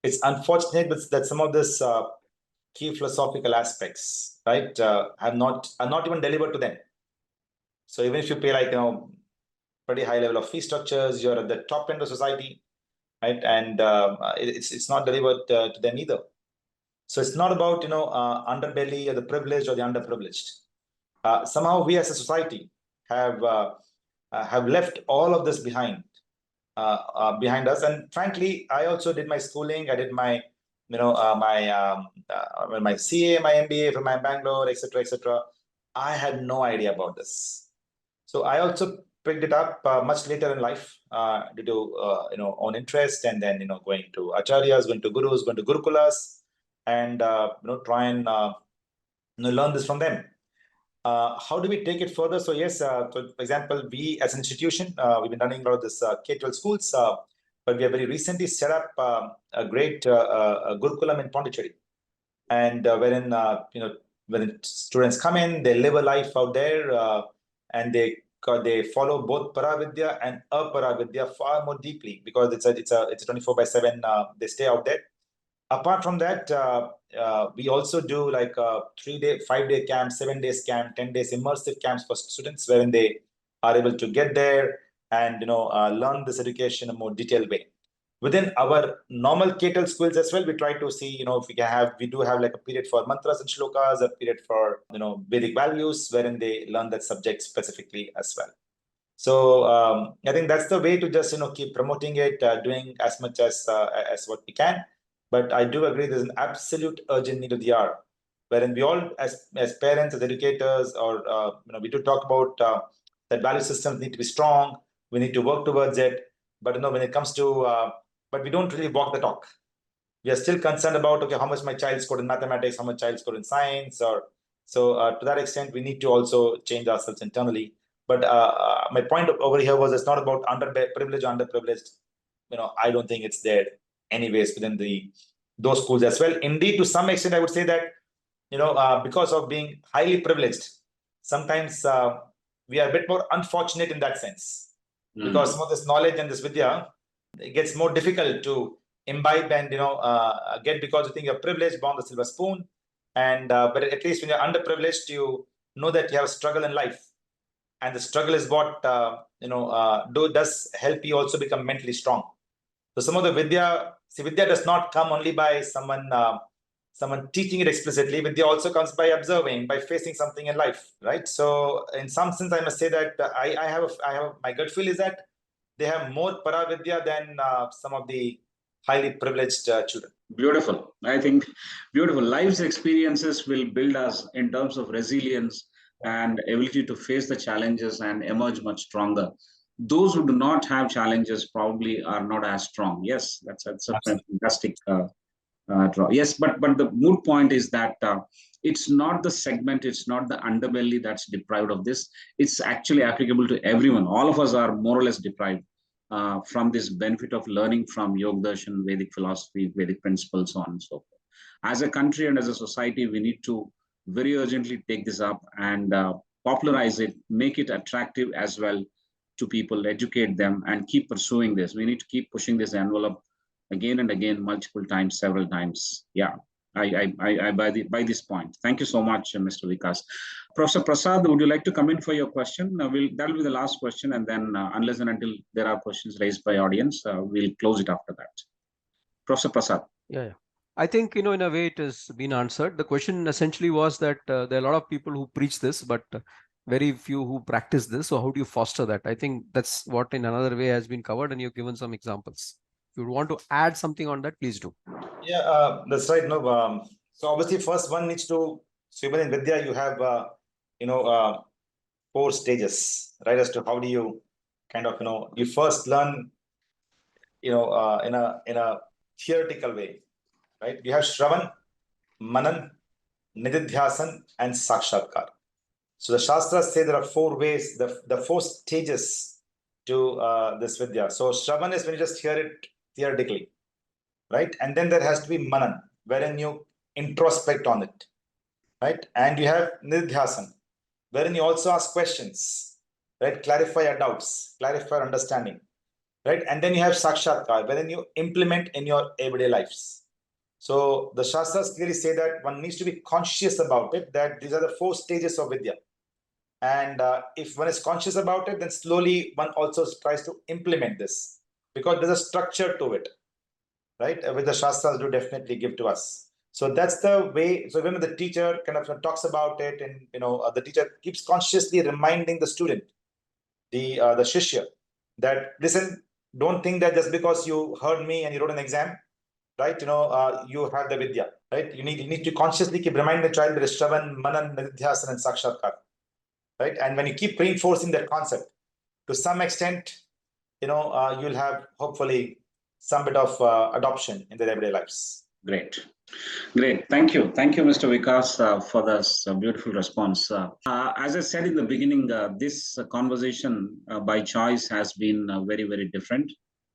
S2: It's unfortunate that some of this key philosophical aspects, right, are not even delivered to them. So even if you pay pretty high level of fee structures, you're at the top end of society, right? And it's not delivered to them either. So it's not about underbelly or the privileged or the underprivileged. Somehow we as a society have left all of this behind us. And frankly, I also did my schooling. I did my my CA, my MBA from my Bangalore, etc., etc. I had no idea about this. So I also picked it up much later in life due to own interest, and then going to acharyas, going to gurus, going to gurukulas, and try and learn this from them. How do we take it further? So yes, so for example, we as an institution, we've been running a lot of this K-12 schools, but we have very recently set up a great Gurukulam in Pondicherry, and wherein when students come in, they live a life out there, and they follow both Paravidya and Aparavidya far more deeply, because it's a 24/7. They stay out there. Apart from that, we also do like 3-day, 5-day camp, 7 days camp, 10 days immersive camps for students, wherein they are able to get there and learn this education in a more detailed way. Within our normal K-12 schools as well, we try to see if we do have like a period for mantras and shlokas, a period for Vedic values, wherein they learn that subject specifically as well. So I think that's the way to just keep promoting it, doing as much as what we can. But I do agree there's an absolute urgent need of the hour, wherein we all, as parents, as educators, or we do talk about that value systems need to be strong. We need to work towards it. But when it comes to but we don't really walk the talk. We are still concerned about how much my child scored in mathematics, how much child scored in science, or so. To that extent, we need to also change ourselves internally. But my point over here was, it's not about underprivileged, underprivileged. I don't think it's there anyways within those schools as well. Indeed, to some extent, I would say that because of being highly privileged, sometimes we are a bit more unfortunate in that sense, because some of this knowledge and this vidya, it gets more difficult to imbibe and get, because you think you're privileged, born the silver spoon, and but at least when you're underprivileged, you know that you have a struggle in life. and the struggle is what does help you also become mentally strong. So some of the Vidya does not come only by someone teaching it explicitly. Vidya also comes by observing, by facing something in life, right? So in some sense, I must say that I have my gut feel is that they have more Paravidya than some of the highly privileged children.
S1: Beautiful. I think beautiful. Life's experiences will build us in terms of resilience and ability to face the challenges and emerge much stronger. Those who do not have challenges probably are not as strong. Yes, that's a fantastic draw. Yes, but the moot point is that it's not the segment, it's not the underbelly that's deprived of this. It's actually applicable to everyone. All of us are more or less deprived from this benefit of learning from Yog Darshan, Vedic philosophy, Vedic principles, so on and so forth. As a country and as a society, we need to very urgently take this up and popularize it, make it attractive as well to people, educate them, and keep pursuing this. We need to keep pushing this envelope again and again, multiple times, several times. Yeah, I by this point. Thank you so much, Mr. Vikas. Professor Prasad, would you like to come in for your question? That will be the last question, and then unless and until there are questions raised by audience, we'll close it after that. Professor Prasad.
S3: Yeah. I think, in a way it has been answered. The question essentially was that there are a lot of people who preach this, but very few who practice this. So how do you foster that? I think that's what in another way has been covered, and you've given some examples. If you want to add something on that, please do.
S2: Yeah, that's right. No, so obviously, first one needs to. So even in Vidya, you have 4 stages, right? As to how do you kind of you first learn in a theoretical way, right? You have Shravan, Manan, Nididhyasan, and Sakshatkar. So the Shastras say there are 4 ways, the 4 stages to this Vidya. So Shravan is when you just hear it theoretically, right? And then there has to be Manan, wherein you introspect on it, right? And you have Nididhyasan, wherein you also ask questions, right? Clarify your doubts, clarify your understanding, right? And then you have Sakshatkar, wherein you implement in your everyday lives. So the Shastras clearly say that one needs to be conscious about it, that these are the 4 stages of Vidya. And if one is conscious about it, then slowly one also tries to implement this, because there's a structure to it, right? Which the Shastras do definitely give to us. So that's the way. So when the teacher kind of talks about it, and the teacher keeps consciously reminding the student, the Shishya, that listen, don't think that just because you heard me and you wrote an exam, right? You have the Vidya, right? You need to consciously keep reminding the child that is Shravan, Manan, Nididhyasan, and Sakshatkar, right? And when you keep reinforcing that concept, to some extent, you'll have hopefully some bit of adoption in their everyday lives.
S1: Great. Thank you, Mr. Vikas, for this beautiful response. As I said in the beginning, this conversation by choice has been very, very different.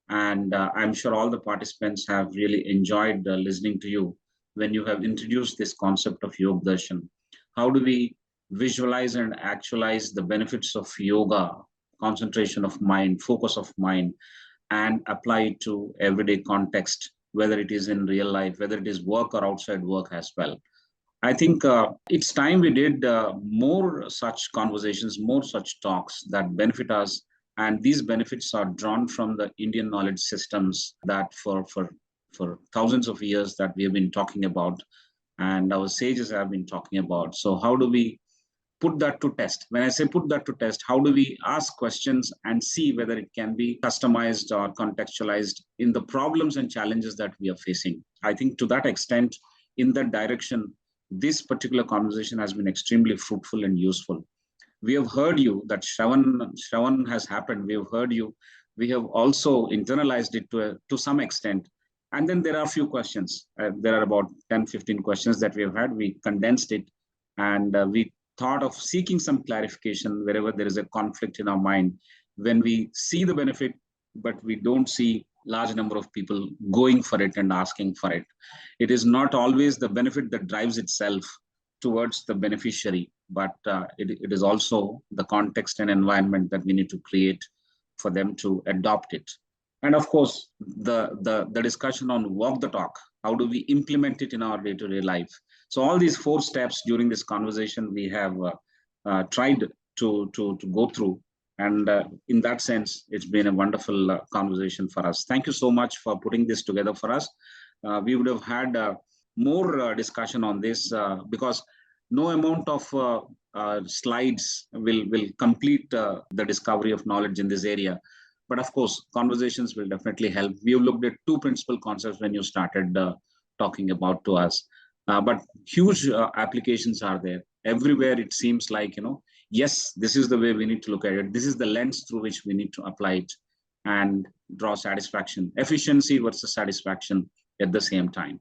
S1: And I'm sure all the participants have really enjoyed listening to you when you have introduced this concept of Yog Darshan. How do we visualize and actualize the benefits of yoga, concentration of mind, focus of mind, and apply it to everyday context, whether it is in real life, whether it is work or outside work as well. I think it's time we did more such conversations, more such talks that benefit us. And these benefits are drawn from the Indian knowledge systems that for thousands of years that we have been talking about, and our sages have been talking about. So how do we put that to test? When I say put that to test, how do we ask questions and see whether it can be customized or contextualized in the problems and challenges that we are facing? I think to that extent, in that direction, this particular conversation has been extremely fruitful and useful. We have heard you that Shravan has happened. We have heard you. We have also internalized it to some extent. And then there are a few questions. There are about 10, 15 questions that we have had. We condensed it, and we thought of seeking some clarification wherever there is a conflict in our mind. When we see the benefit, but we don't see large number of people going for it and asking for it. It is not always the benefit that drives itself towards the beneficiary, but it is also the context and environment that we need to create for them to adopt it. And of course, the discussion on walk the talk, how do we implement it in our day-to-day life? So all these 4 steps during this conversation, we have tried to go through. And in that sense, it's been a wonderful conversation for us. Thank you so much for putting this together for us. We would have had more discussion on this because no amount of slides will complete the discovery of knowledge in this area. But of course, conversations will definitely help. We have looked at two principal concepts when you started talking about to us. But huge applications are there. Everywhere it seems like, yes, this is the way we need to look at it. This is the lens through which we need to apply it and draw satisfaction, efficiency versus satisfaction at the same time.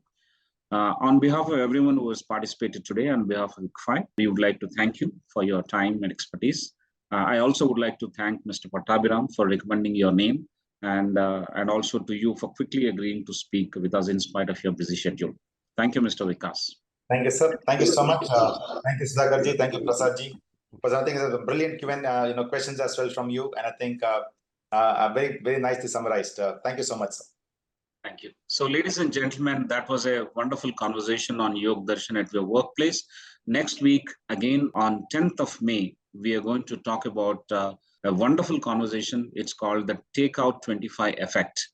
S1: On behalf of everyone who has participated today, on behalf of ICFAI, we would like to thank you for your time and expertise. I also would like to thank Mr. Pattabhiram for recommending your name and also to you for quickly agreeing to speak with us in spite of your busy schedule. Thank you, Mr. Vikas.
S2: Thank you, sir. Thank you so much. Thank you, Sudhakar ji. Thank you, Prasad ji. Because I think it's a brilliant Q&A, questions as well from you, and I think very, very nicely summarized. Thank you so much, sir.
S1: Thank you. So, ladies and gentlemen, that was a wonderful conversation on Yog Darshan at your workplace. Next week, again on 10th of May, we are going to talk about a wonderful conversation. It's called the Takeout 25 Effect.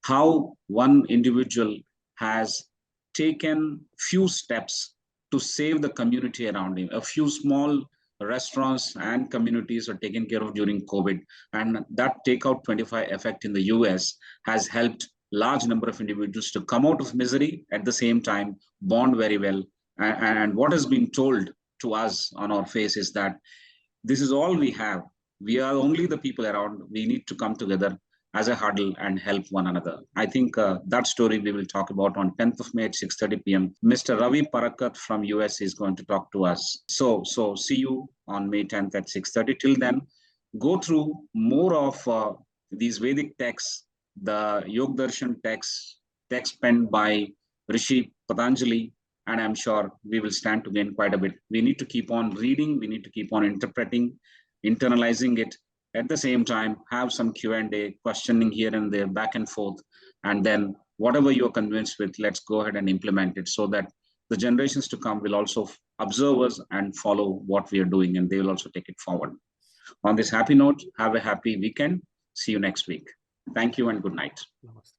S1: How one individual has taken few steps to save the community around him. A few small restaurants and communities are taken care of during COVID. And that Takeout 25 effect in the US has helped large number of individuals to come out of misery, at the same time bond very well. And what has been told to us on our face is that this is all we have. We are only the people around. We need to come together as a huddle and help one another. I think that story we will talk about on 10th of May at 6:30 p.m. Mr. Ravi Parakat from US is going to talk to us. So see you on May 10th at 6:30. Till then, go through more of these Vedic texts, the Yog Darshan text penned by Rishi Patanjali, and I'm sure we will stand to gain quite a bit. We need to keep on reading, we need to keep on interpreting, internalizing it. At the same time, have some Q&A, questioning here and there, back and forth, and then whatever you're convinced with, let's go ahead and implement it so that the generations to come will also observe us and follow what we are doing, and they will also take it forward. On this happy note, have a happy weekend. See you next week. Thank you and good night.
S3: Namaste.